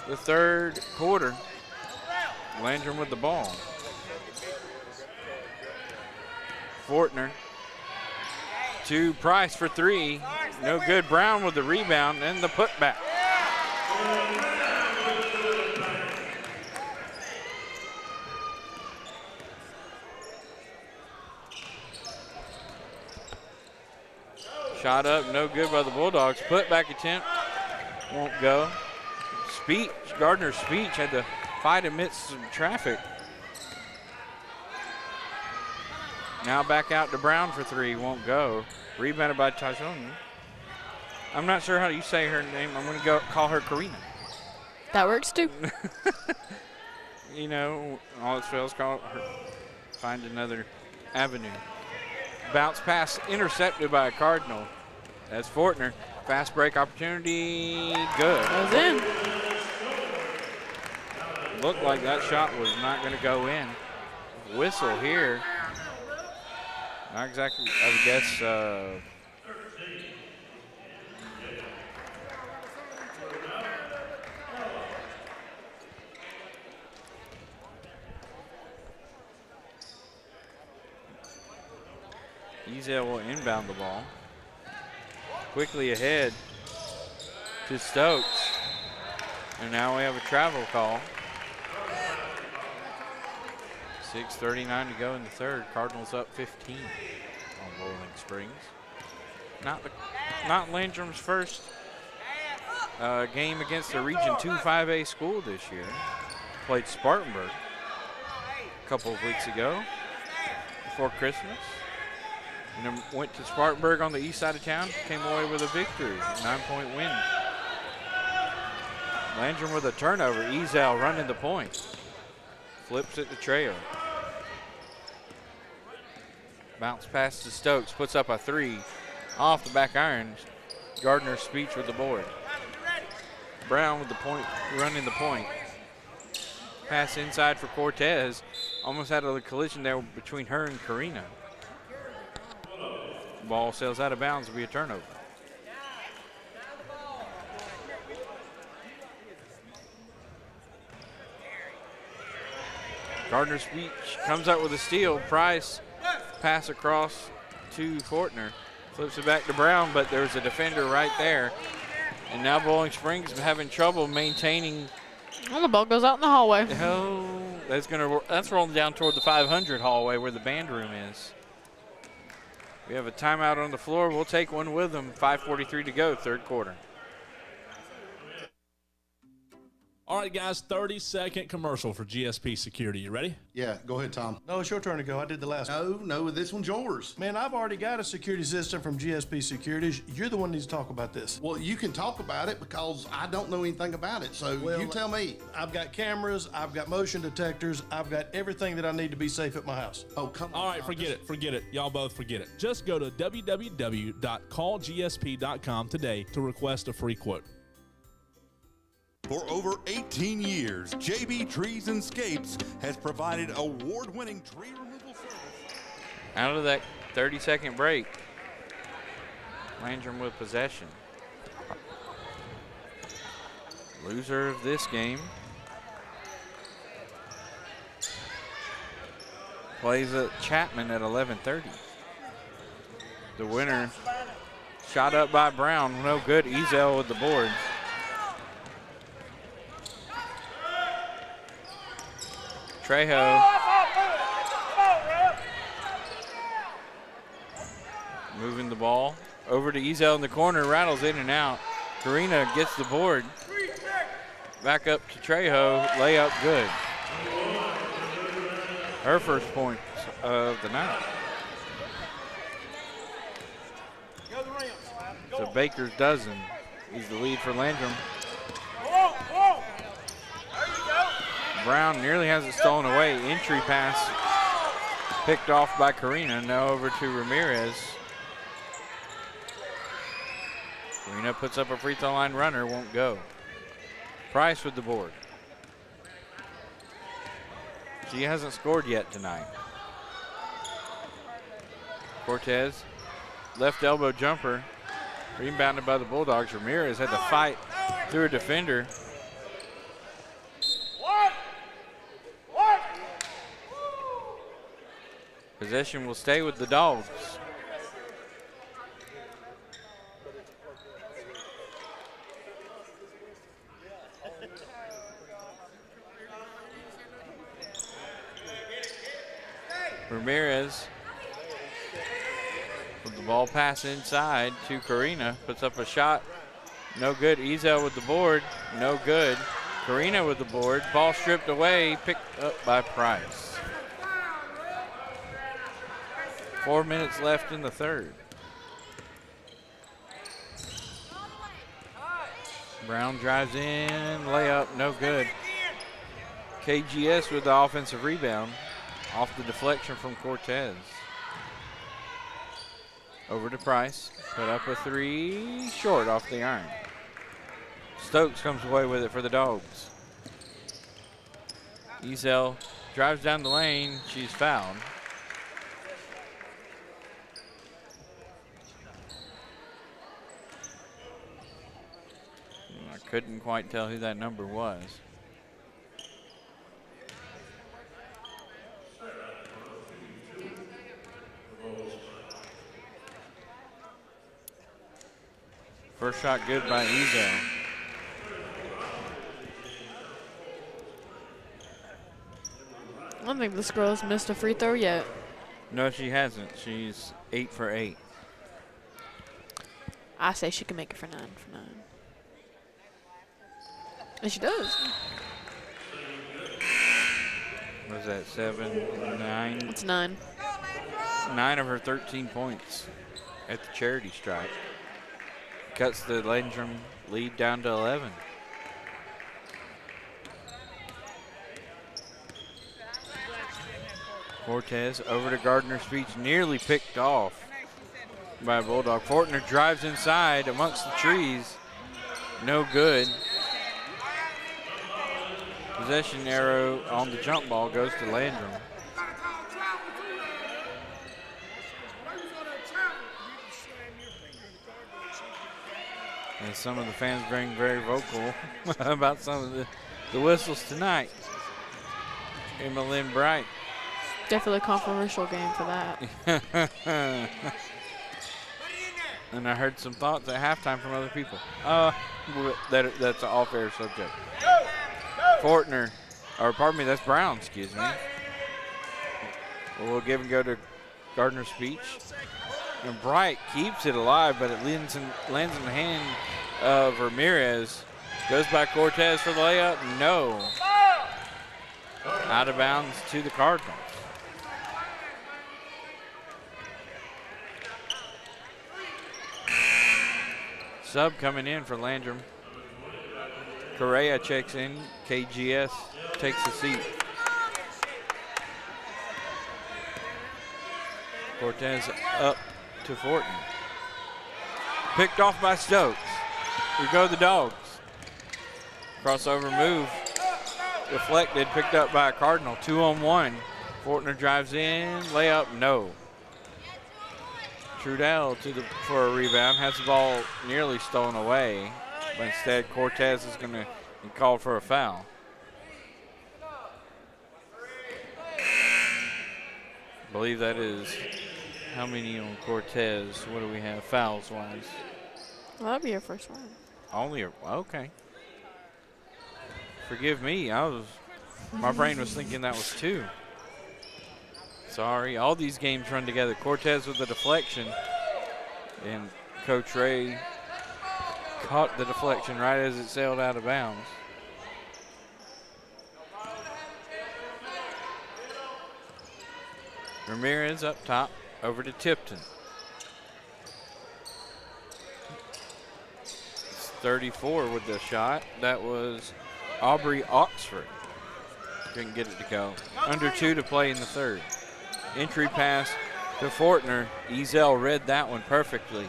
the third quarter. Landrum with the ball. Fortner to Price for 3. No good. Brown with the rebound and the putback. Shot up, no good by the Bulldogs. Putback attempt won't go. Gardner Speech had to fight amidst some traffic. Now back out to Brown for 3, won't go. Rebounded by Tajon. I'm not sure how you say her name. I'm going to go call her Karina. That works too. You know, all its fails, call her. Find another avenue. Bounce pass intercepted by a Cardinal. That's Fortner. Fast break opportunity. Good. Goes in. Looked like that shot was not going to go in. Whistle here. Not exactly, I would guess. Ezel will inbound the ball. Quickly ahead to Stokes. And now we have a travel call. 6:39 to go in the third. Cardinals up 15 on Bowling Springs. Not Landrum's first game against a Region 2 5A school this year. Played Spartanburg a couple of weeks ago before Christmas. And then went to Spartanburg on the east side of town, came away with a victory, 9-point win. Landrum with a turnover. Ezel running the point. Flips it to Trejo. Bounce pass to Stokes, puts up a 3 off the back iron. Gardner Speech with the board. Brown with the point, running the point. Pass inside for Cortez. Almost had a collision there between her and Karina. Ball sails out of bounds, will be a turnover. Gardner Speech comes up with a steal. Price pass across to Fortner. Flips it back to Brown, but there's a defender right there. And now Bowling Springs having trouble maintaining. Well, the ball goes out in the hallway. Oh, that's rolling down toward the 500 hallway where the band room is. We have a timeout on the floor. We'll take one with them. 5:43 to go, third quarter. All right, guys, 30-second commercial for GSP Security. You ready? Yeah, go ahead, Tom. No, it's your turn to go. I did the last one. No, this one's yours. Man, I've already got a security system from GSP Securities. You're the one who needs to talk about this. Well, you can talk about it because I don't know anything about it. So you tell me. I've got cameras. I've got motion detectors. I've got everything that I need to be safe at my house. Oh, come on. All right, forget it. Y'all both forget it. Just go to www.callgsp.com today to request a free quote. For over 18 years, JB Trees and Scapes has provided award-winning tree removal service. Out of that 30-second break, Landrum with possession. Loser of this game plays at Chapman at 11:30. The winner, shot up by Brown, no good. Ezel with the board. Trejo moving the ball over to Ezel in the corner, rattles in and out. Karina gets the board. Back up to Trejo, layup good. Her first point of the night. So Baker's dozen is the lead for Landrum. Brown nearly has it stolen away. Entry pass picked off by Karina. Now over to Ramirez. Karina puts up a free throw line runner, won't go. Price with the board. She hasn't scored yet tonight. Cortez, left elbow jumper, rebounded by the Bulldogs. Ramirez had to fight through a defender. Possession will stay with the Dogs. Ramirez with the ball pass inside to Karina, puts up a shot, no good. Ezel with the board, no good. Karina with the board, ball stripped away, picked up by Price. 4 minutes left in the third. Brown drives in, layup, no good. KGS with the offensive rebound off the deflection from Cortez. Over to Price, put up a three, short off the iron. Stokes comes away with it for the Dogs. Ezel drives down the lane, she's fouled. I couldn't quite tell who that number was. First shot good by Ezel. I don't think this girl has missed a free throw yet. No, she hasn't. She's 8 for 8. I say she can make it for 9 for 9. And she does. What is that, 7, 9? It's 9. 9 of her 13 points at the charity stripe. Cuts the Landrum lead down to 11. Cortez over to Gardner's Speech, nearly picked off by a Bulldog. Fortner drives inside amongst the trees. No good. Possession arrow on the jump ball goes to Landrum. And some of the fans being very vocal about some of the whistles tonight. Emma Lynn Bright. Definitely a controversial game for that. And I heard some thoughts at halftime from other people. That's an off-air subject. Fortner, or pardon me, that's Brown, excuse me. We'll give and go to Gardner Speech. And Bright keeps it alive, but it lands in the hand of Ramirez. Goes by Cortez for the layup. No. Out of bounds to the Cardinals. Sub coming in for Landrum. Correa checks in. KGS takes a seat. Cortez up to Fortin. Picked off by Stokes. Here go the Dogs. Crossover move. Deflected, picked up by a Cardinal. 2-on-1. Fortner drives in. Layup, no. Trudell for a rebound. Has the ball nearly stolen away. But instead, Cortez is going to be called for a foul. I believe that is how many on Cortez? What do we have fouls-wise? Well, that'll be your first one. Only, okay. Forgive me, my brain was thinking that was 2. Sorry, all these games run together. Cortez with the deflection, and Coach Ray caught the deflection right as it sailed out of bounds. Ramirez up top, over to Tipton. It's 34 with the shot. That was Aubrey Oxford. Couldn't get it to go. Under 2 to play in the third. Entry pass to Fortner. Ezel read that one perfectly.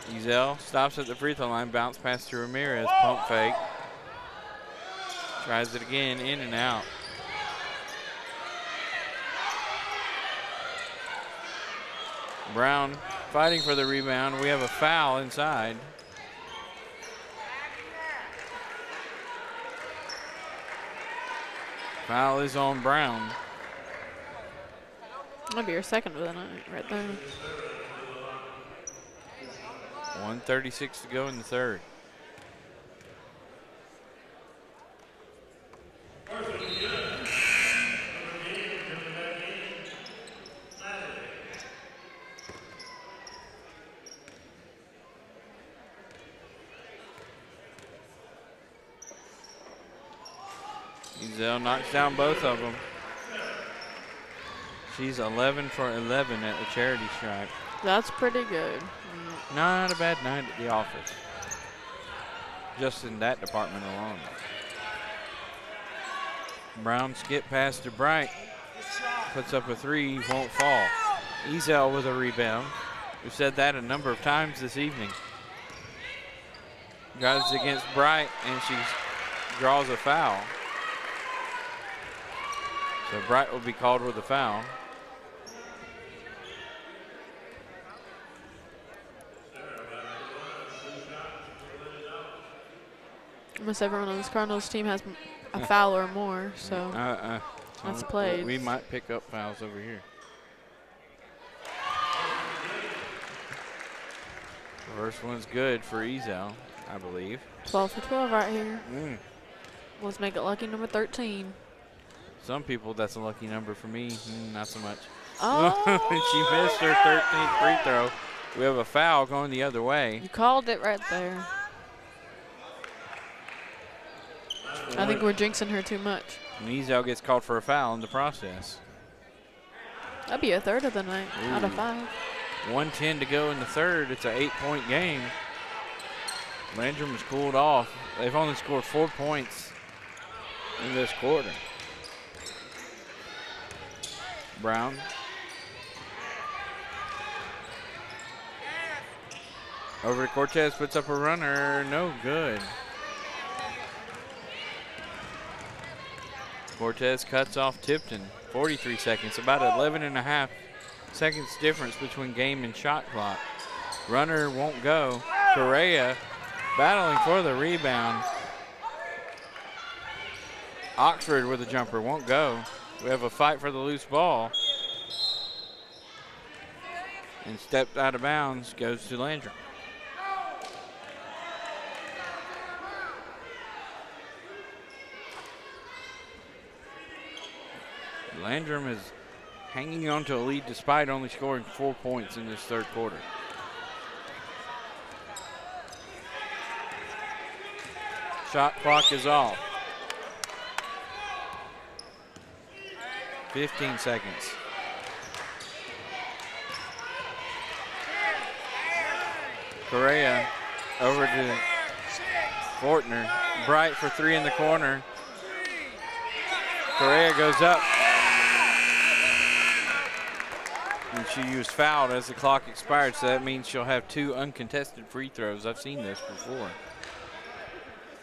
Ezel stops at the free throw line. Bounce pass to Ramirez. Pump fake. Tries it again. In and out. Brown fighting for the rebound. We have a foul inside. Foul is on Brown. That'll be your second of the night right there. 1:36 to go in the third. Ezel knocks down both of them. She's 11 for 11 at the charity stripe. That's pretty good. Not a bad night at the office. Just in that department alone. Brown skip pass to Bright. Puts up a 3, won't fall. Ezel with a rebound. We've said that a number of times this evening. Drives against Bright, and she draws a foul. So Bright will be called with a foul. Almost everyone on this Cardinals team has a foul or more, so that's played. We might pick up fouls over here. First one's good for Ezel, I believe. 12 for 12 right here. Let's make it lucky number 13. Some people, that's a lucky number. For me, not so much. Oh. She missed her 13th free throw. We have a foul going the other way. You called it right there. I think we're jinxing her too much. Ezel gets called for a foul in the process. That'd be a third of the night out of 5. 1:10 to go in the third. It's an 8-point game. Landrum has cooled off. They've only scored 4 points in this quarter. Brown. Over to Cortez, puts up a runner. No good. Cortez cuts off Tipton. 43 seconds, about 11.5 seconds difference between game and shot clock. Runner won't go. Correa battling for the rebound. Oxford with a jumper, won't go. We have a fight for the loose ball. and stepped out of bounds, goes to Landrum. Landrum is hanging on to a lead despite only scoring 4 points in this third quarter. Shot clock is off. 15 seconds. Correa over to Fortner. Bright for three in the corner. Correa goes up. And she was fouled as the clock expired, so that means she'll have 2 uncontested free throws. I've seen this before.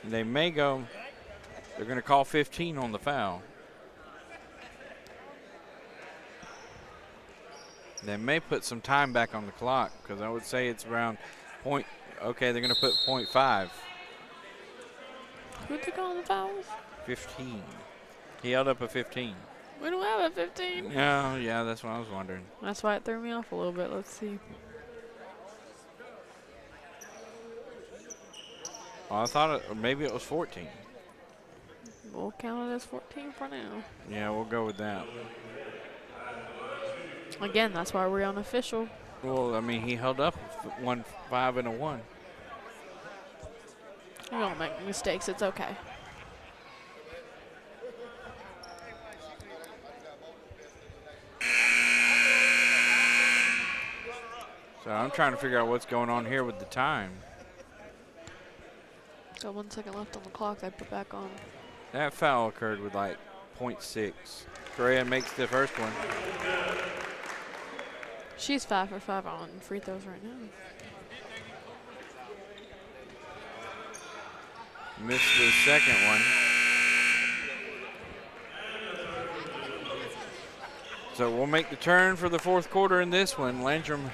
And they may go, they're going to call 15 on the foul. They may put some time back on the clock because I would say it's around point. Okay, they're going to put .5. Who'd they call the fouls? 15. He held up a 15. We don't have a 15. Oh, yeah, that's what I was wondering. That's why it threw me off a little bit. Let's see. Oh, I thought maybe it was 14. We'll count it as 14 for now. Yeah, we'll go with that. Again, that's why we're unofficial. Well, I mean, he held up 1, 5, and a 1. You don't make mistakes. It's okay. So I'm trying to figure out what's going on here with the time. Got 1 second left on the clock. They put back on. That foul occurred with like .6. Correa makes the first one. She's 5 for 5 on free throws right now. Missed the second one. So we'll make the turn for the fourth quarter in this one. Landrum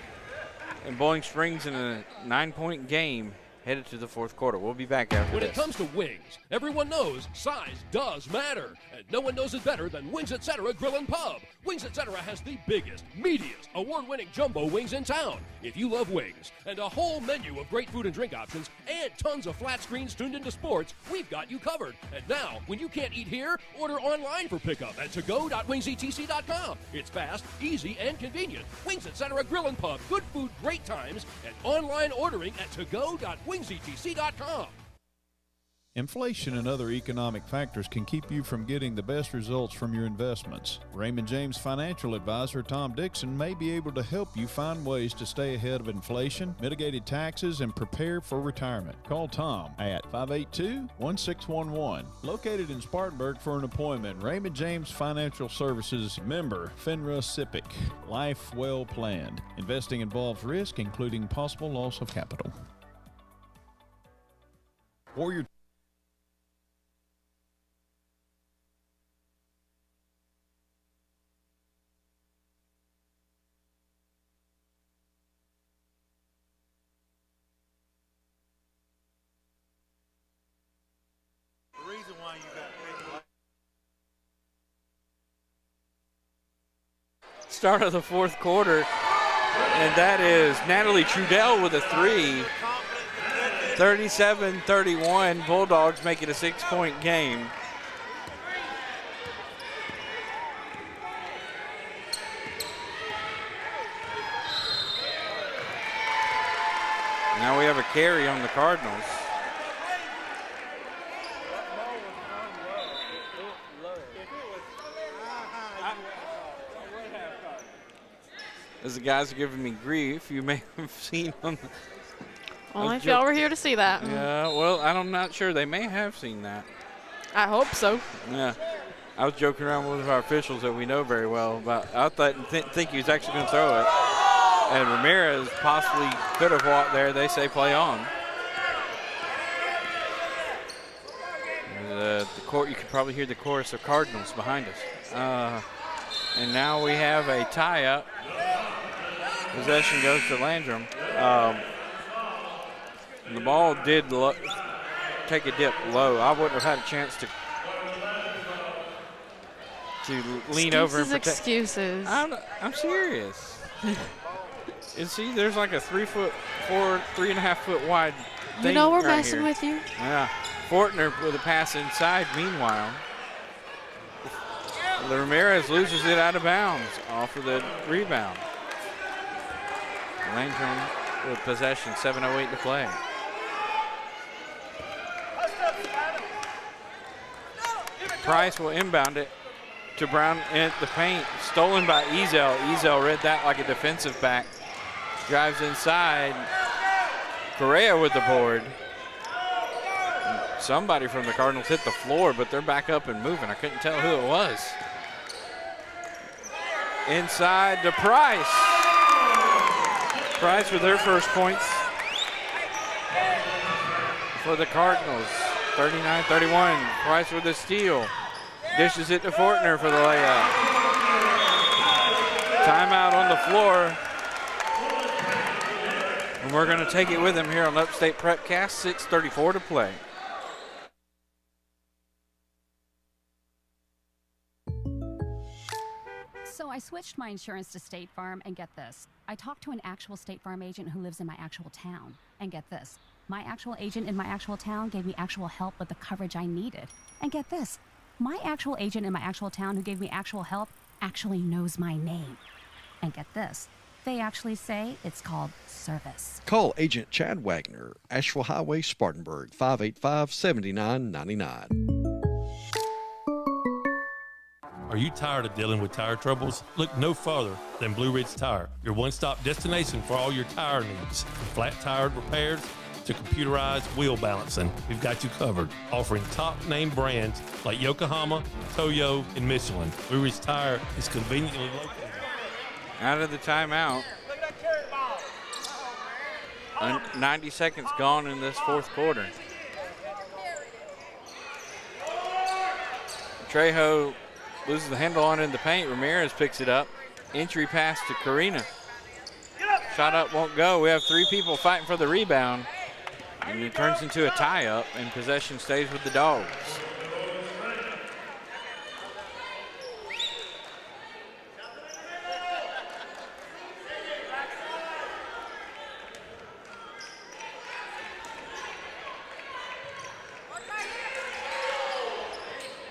and Bowling Springs in a 9-point game headed to the fourth quarter. We'll be back after When this. it comes to wings, everyone knows size does matter. And no one knows it better than Wings Etc. Grill and Pub. Wings Etc. has the biggest, meatiest, award-winning jumbo wings in town. If you love wings and a whole menu of great food and drink options and tons of flat screens tuned into sports, we've got you covered. And now, when you can't eat here, order online for pickup at togo.wingsetc.com. It's fast, easy, and convenient. Wings Etc. Grill and Pub. Good food, great times, and online ordering at togo.wingsetc.com. Inflation and other economic factors can keep you from getting the best results from your investments. Raymond James financial advisor Tom Dixon may be able to help you find ways to stay ahead of inflation, mitigated taxes, and prepare for retirement. Call Tom at 582-1611. Located in Spartanburg for an appointment, Raymond James Financial Services, member FINRA SIPC. Life well planned. Investing involves risk, including possible loss of capital. Warrior Start of the fourth quarter, and that is Natalie Trudell with a 3. 37-31, Bulldogs make it a 6-point game. Now we have a carry on the Cardinals. As the guys are giving me grief, you may have seen on the Only if y'all were here to see that. Yeah, well, I'm not sure. They may have seen that. I hope so. Yeah. I was joking around with one of our officials that we know very well about. I think he was actually going to throw it. And Ramirez possibly could have walked there. They say play on. The court, you can probably hear the chorus of Cardinals behind us. And now we have a tie-up. Possession goes to Landrum. The ball did take a dip low. I wouldn't have had a chance to lean over and protect. Excuses. I'm serious. And see, there's like a 3.5 foot wide thing. You know we're right messing here. with you. Yeah. Fortner with a pass inside. Meanwhile, Ramirez loses it out of bounds off of the rebound. Landrum with possession, 7:08 to play. Price will inbound it to Brown in the paint. Stolen by Ezel. Ezel read that like a defensive back. Drives inside. Correa with the board. Somebody from the Cardinals hit the floor, but they're back up and moving. I couldn't tell who it was. Inside to Price. Price with their first points for the Cardinals. 39-31. Price with the steal. Dishes it to Fortner for the layup. Timeout on the floor. And we're going to take it with him here on Upstate Prepcast. 6:34 to play. So I switched my insurance to State Farm, and get this. I talked to an actual State Farm agent who lives in my actual town. And get this. My actual agent in my actual town gave me actual help with the coverage I needed. And get this. My actual agent in my actual town who gave me actual help actually knows my name. And get this. They actually say it's called service. Call Agent Chad Wagner, Asheville Highway, Spartanburg, 585-7999. Are you tired of dealing with tire troubles? Look no further than Blue Ridge Tire, your one-stop destination for all your tire needs. From flat tire repairs to computerized wheel balancing, we've got you covered. Offering top-name brands like Yokohama, Toyo, and Michelin. Blue Ridge Tire is conveniently located. Out of the timeout. 90 seconds gone in this fourth quarter. Trejo loses the handle on it in the paint. Ramirez picks it up. Entry pass to Karina. Shot up won't go. We have three people fighting for the rebound. And it turns into a tie-up, and possession stays with the Dogs.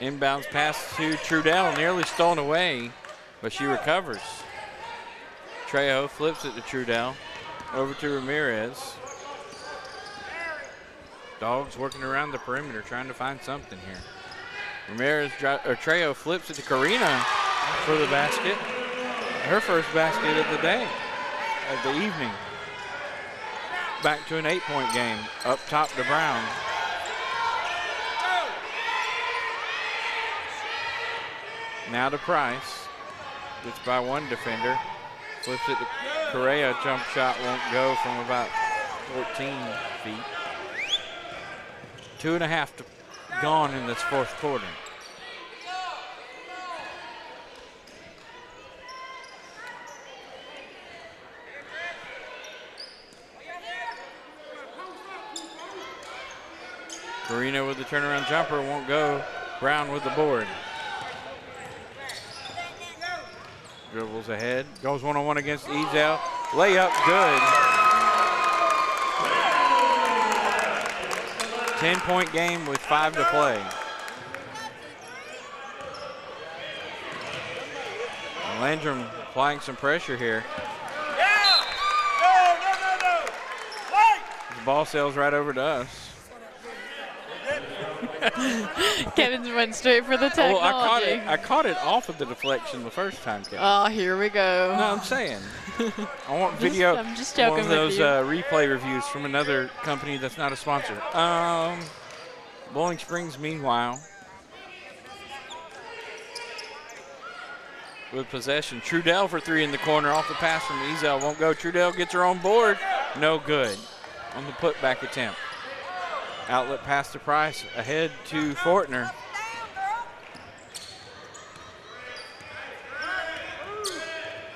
Inbounds pass to Trudell, nearly stolen away, but she recovers. Trejo flips it to Trudell, over to Ramirez. Dogs working around the perimeter, trying to find something here. Trejo flips it to Karina for the basket. Her first basket of the day, of the evening. Back to an 8-point game, up top to Brown. Now to Price. Gets by one defender. Flips it to Correa. Jump shot won't go from about 14 feet. 2.5 gone in this fourth quarter. Karina with the turnaround jumper won't go. Brown with the board. Dribbles ahead, goes one-on-one against Ezel. Layup good. 10-point game with 5 to play. Landrum applying some pressure here. The ball sails right over to us. Kevin's went straight for the technology. Well, I caught it off of the deflection the first time, Kevin. Oh, here we go. No, I'm saying. I want video. I'm just joking one of those with you. replay reviews from another company that's not a sponsor. Bowling Springs, meanwhile, with possession. Trudell for three in the corner. Off the pass from Ezel. Won't go. Trudell gets her on board. No good on the putback attempt. Outlet pass to Price. Ahead to Fortner.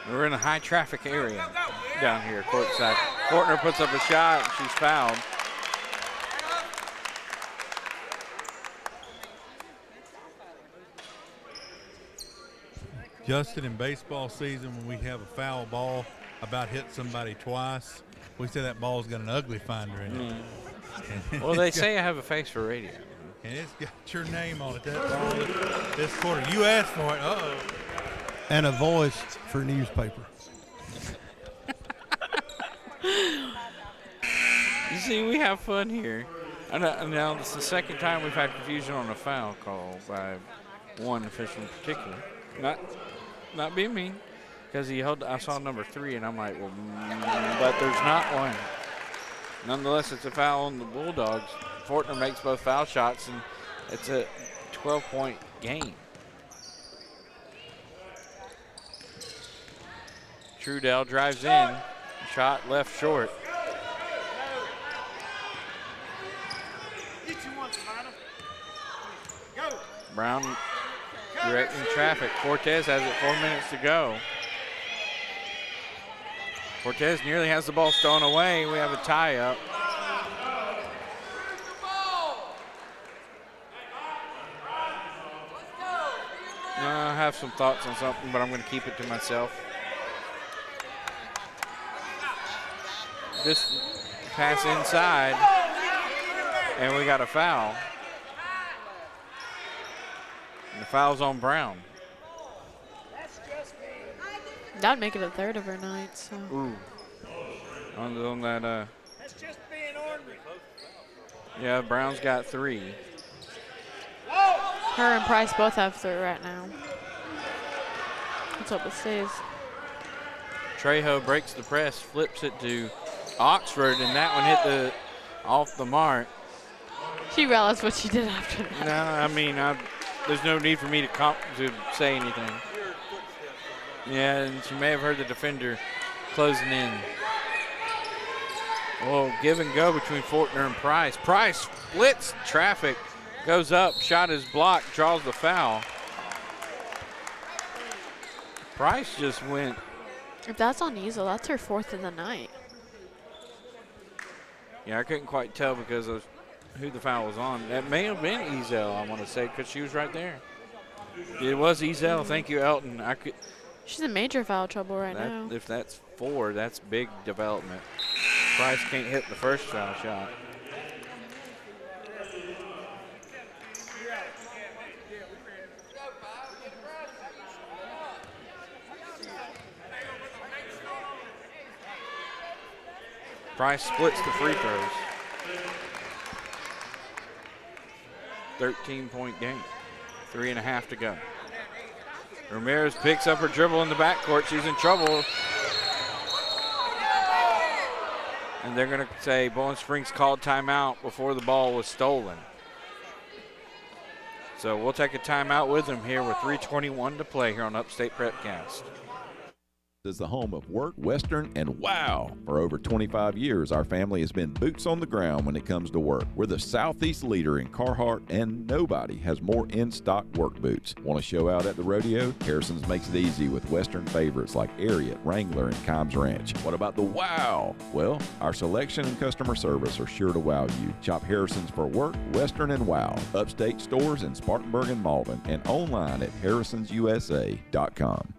We're in a high traffic area down here, courtside. Fortner puts up a shot. She's fouled. Justin, in baseball season, when we have a foul ball about hit somebody twice, we say that ball's got an ugly finder in it. Well, they say I have a face for radio. And it's got your name on it. That ball this quarter. You asked for it. Uh-oh. And a voice for newspaper. You see, we have fun here. Now, it's the second time we've had confusion on a foul call by one official in particular. Not being mean, because I saw number 3, and I'm like, well, but there's not one. Nonetheless, it's a foul on the Bulldogs. Fortner makes both foul shots, and it's a 12-point game. Trudell drives in, shot left short. Brown directing traffic. Cortez has it 4 minutes to go. Cortez nearly has the ball stolen away. We have a tie-up. I have some thoughts on something, but I'm going to keep it to myself. This pass inside, and we got a foul. And the foul's on Brown. That'd make it a third overnight. So. Ooh. On that. That's just being ornery. Yeah, Brown's got 3. Her and Price both have 3 right now. Let's hope it stays. Trejo breaks the press, flips it to Oxford, and that one hit off the mark. She realized what she did after that. No, I mean, there's no need for me to say anything. Yeah, and she may have heard the defender closing in. Well, give and go between Fortner and Price. Price splits traffic, goes up, shot is blocked, draws the foul. Price just went. If that's on Easel, that's her 4th of the night. Yeah, I couldn't quite tell because of who the foul was on. That may have been Ezel, I want to say, because she was right there. It was Ezel. Thank you, Elton. She's in major foul trouble right now. If that's 4, that's big development. Price can't hit the first foul shot. Price splits the free throws. 13-point game. 3.5 to go. Ramirez picks up her dribble in the backcourt. She's in trouble. And they're going to say Bowling Springs called timeout before the ball was stolen. So we'll take a timeout with them here with 3:21 to play here on Upstate Prepcast. Is the home of work, Western, and wow. For over 25 years, our family has been boots on the ground when it comes to work. We're the Southeast leader in Carhartt, and nobody has more in-stock work boots. Want to show out at the rodeo? Harrison's makes it easy with Western favorites like Ariat, Wrangler, and Combs Ranch. What about the wow? Well, our selection and customer service are sure to wow you. Shop Harrison's for work, Western, and wow. Upstate stores in Spartanburg and Malden, and online at harrisonsusa.com.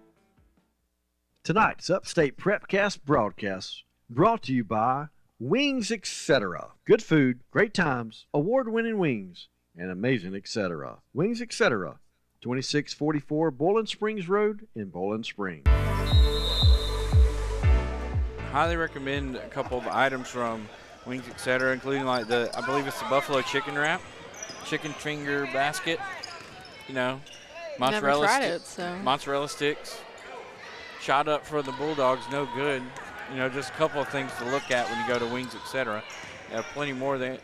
Tonight's Upstate Prepcast broadcast brought to you by Wings Etc. Good food, great times, award-winning wings, and amazing etc. Wings Etc. 2644 Bowling Springs Road in Bowling Springs. Highly recommend a couple of items from Wings Etc., including like I believe it's the buffalo chicken wrap, chicken finger basket, mozzarella, Never tried it, so. Mozzarella sticks. Shot up for the Bulldogs, no good. Just a couple of things to look at when you go to Wings, etc. Have plenty more there.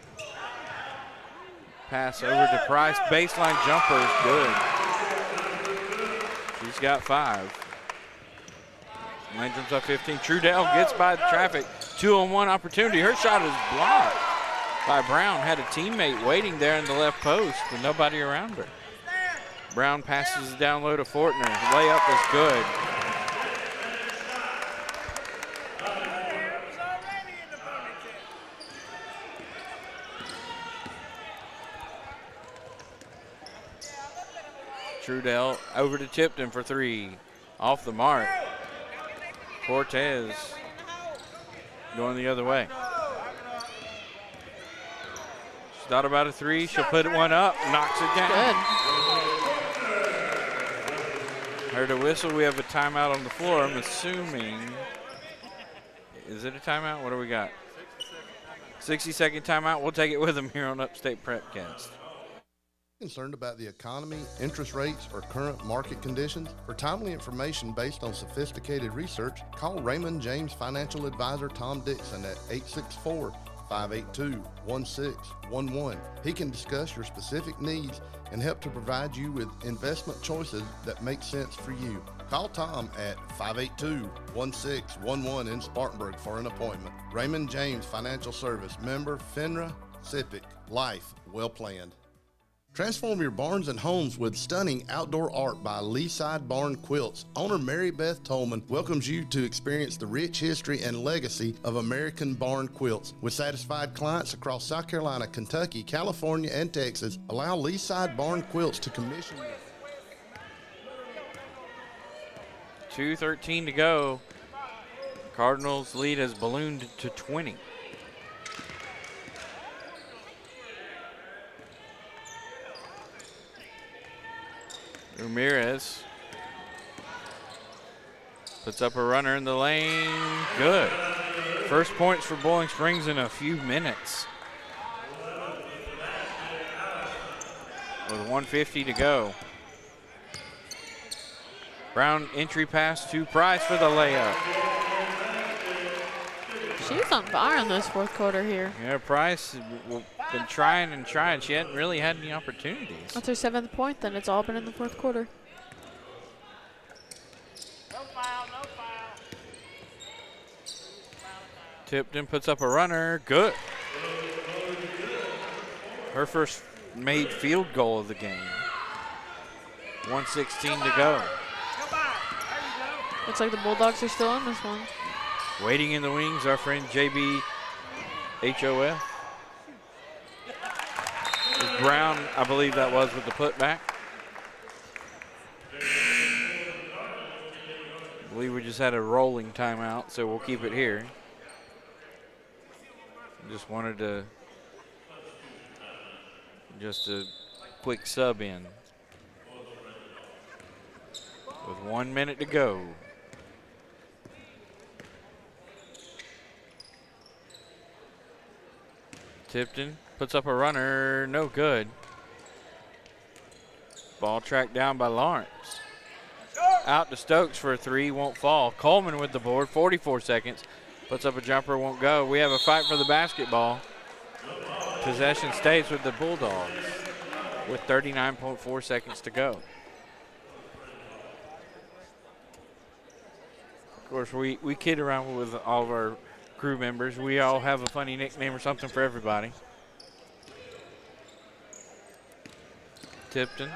Pass over to Price. Baseline jumper is good. She's got 5. Landrum's up 15. Trudell gets by the traffic. 2-on-1 opportunity. Her shot is blocked by Brown. Had a teammate waiting there in the left post with nobody around her. Brown passes down low to Fortner. Layup is good. Trudell over to Tipton for 3. Off the mark. Cortez going the other way. She's thought about a three. She'll put one up, knocks it down. Good. Heard a whistle. We have a timeout on the floor. I'm assuming. Is it a timeout? What do we got? 60-second timeout. We'll take it with them here on Upstate Prepcast. Concerned about the economy, interest rates, or current market conditions? For timely information based on sophisticated research, call Raymond James Financial Advisor Tom Dixon at 864-582-1611. He can discuss your specific needs and help to provide you with investment choices that make sense for you. Call Tom at 582-1611 in Spartanburg for an appointment. Raymond James Financial Service, member FINRA, SIPC, life well planned. Transform your barns and homes with stunning outdoor art by Leaside Barn Quilts. Owner Mary Beth Tolman welcomes you to experience the rich history and legacy of American barn quilts. With satisfied clients across South Carolina, Kentucky, California, and Texas, allow Leaside Barn Quilts to commission you. 2:13 to go. Cardinals' lead has ballooned to 20. Ramirez puts up a runner in the lane. Good. First points for Bowling Springs in a few minutes. With 1:50 to go. Brown entry pass to Price for the layup. She's on fire in this fourth quarter here. Yeah, Price been trying and trying. She hadn't really had any opportunities. That's her 7th point, then it's all been in the fourth quarter. Tipton puts up a runner. Good. Her first made field goal of the game. 1:16 to go. Looks like the Bulldogs are still on this one. Waiting in the wings, our friend JB HOF. Brown, I believe that was with the putback. I believe we just had a rolling timeout, so we'll keep it here. Just wanted to just a quick sub in. With 1 minute to go. Tipton puts up a runner, no good. Ball tracked down by Lawrence. Out to Stokes for a three, won't fall. Coleman with the board, 44 seconds. Puts up a jumper, won't go. We have a fight for the basketball. Possession stays with the Bulldogs with 39.4 seconds to go. Of course, we kid around with all of our crew members. We all have a funny nickname or something for everybody. Tipton.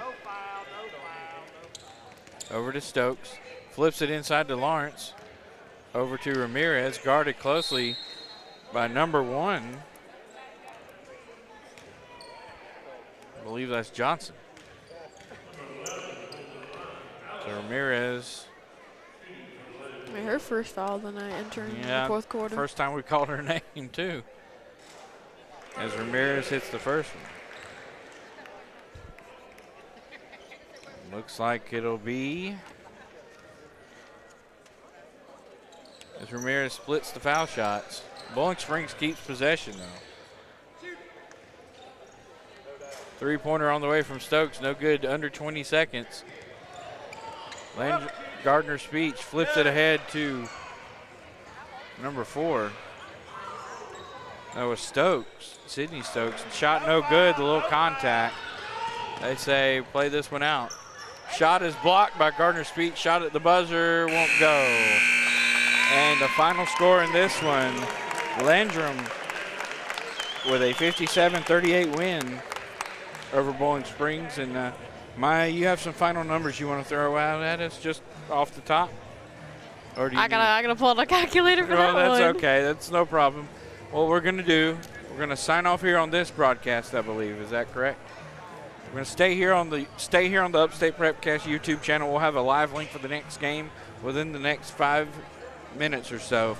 Over to Stokes. Flips it inside to Lawrence. Over to Ramirez, guarded closely by number 1. I believe that's Johnson. So Ramirez. Her first foul of the night entering the fourth quarter. First time we called her name, too. As Ramirez hits the first one. Looks like it'll be as Ramirez splits the foul shots. Bowling Springs keeps possession, though. Three-pointer on the way from Stokes, no good, under 20 seconds. Gardner Speech flips it ahead to number 4. That was Stokes, Sydney Stokes. Shot no good, the little contact. They say play this one out. Shot is blocked by Gardner Speech. Shot at the buzzer, won't go. And the final score in this one, Landrum with a 57-38 win over Bowling Springs. And Maya, you have some final numbers you want to throw out at us just off the top? Or do you I gotta pull out a calculator for that that's one. okay. That's no problem. What we're going to do, we're going to sign off here on this broadcast, I believe. Is that correct? We're going to stay here on the Upstate Prepcast YouTube channel. We'll have a live link for the next game within the next 5 minutes or so.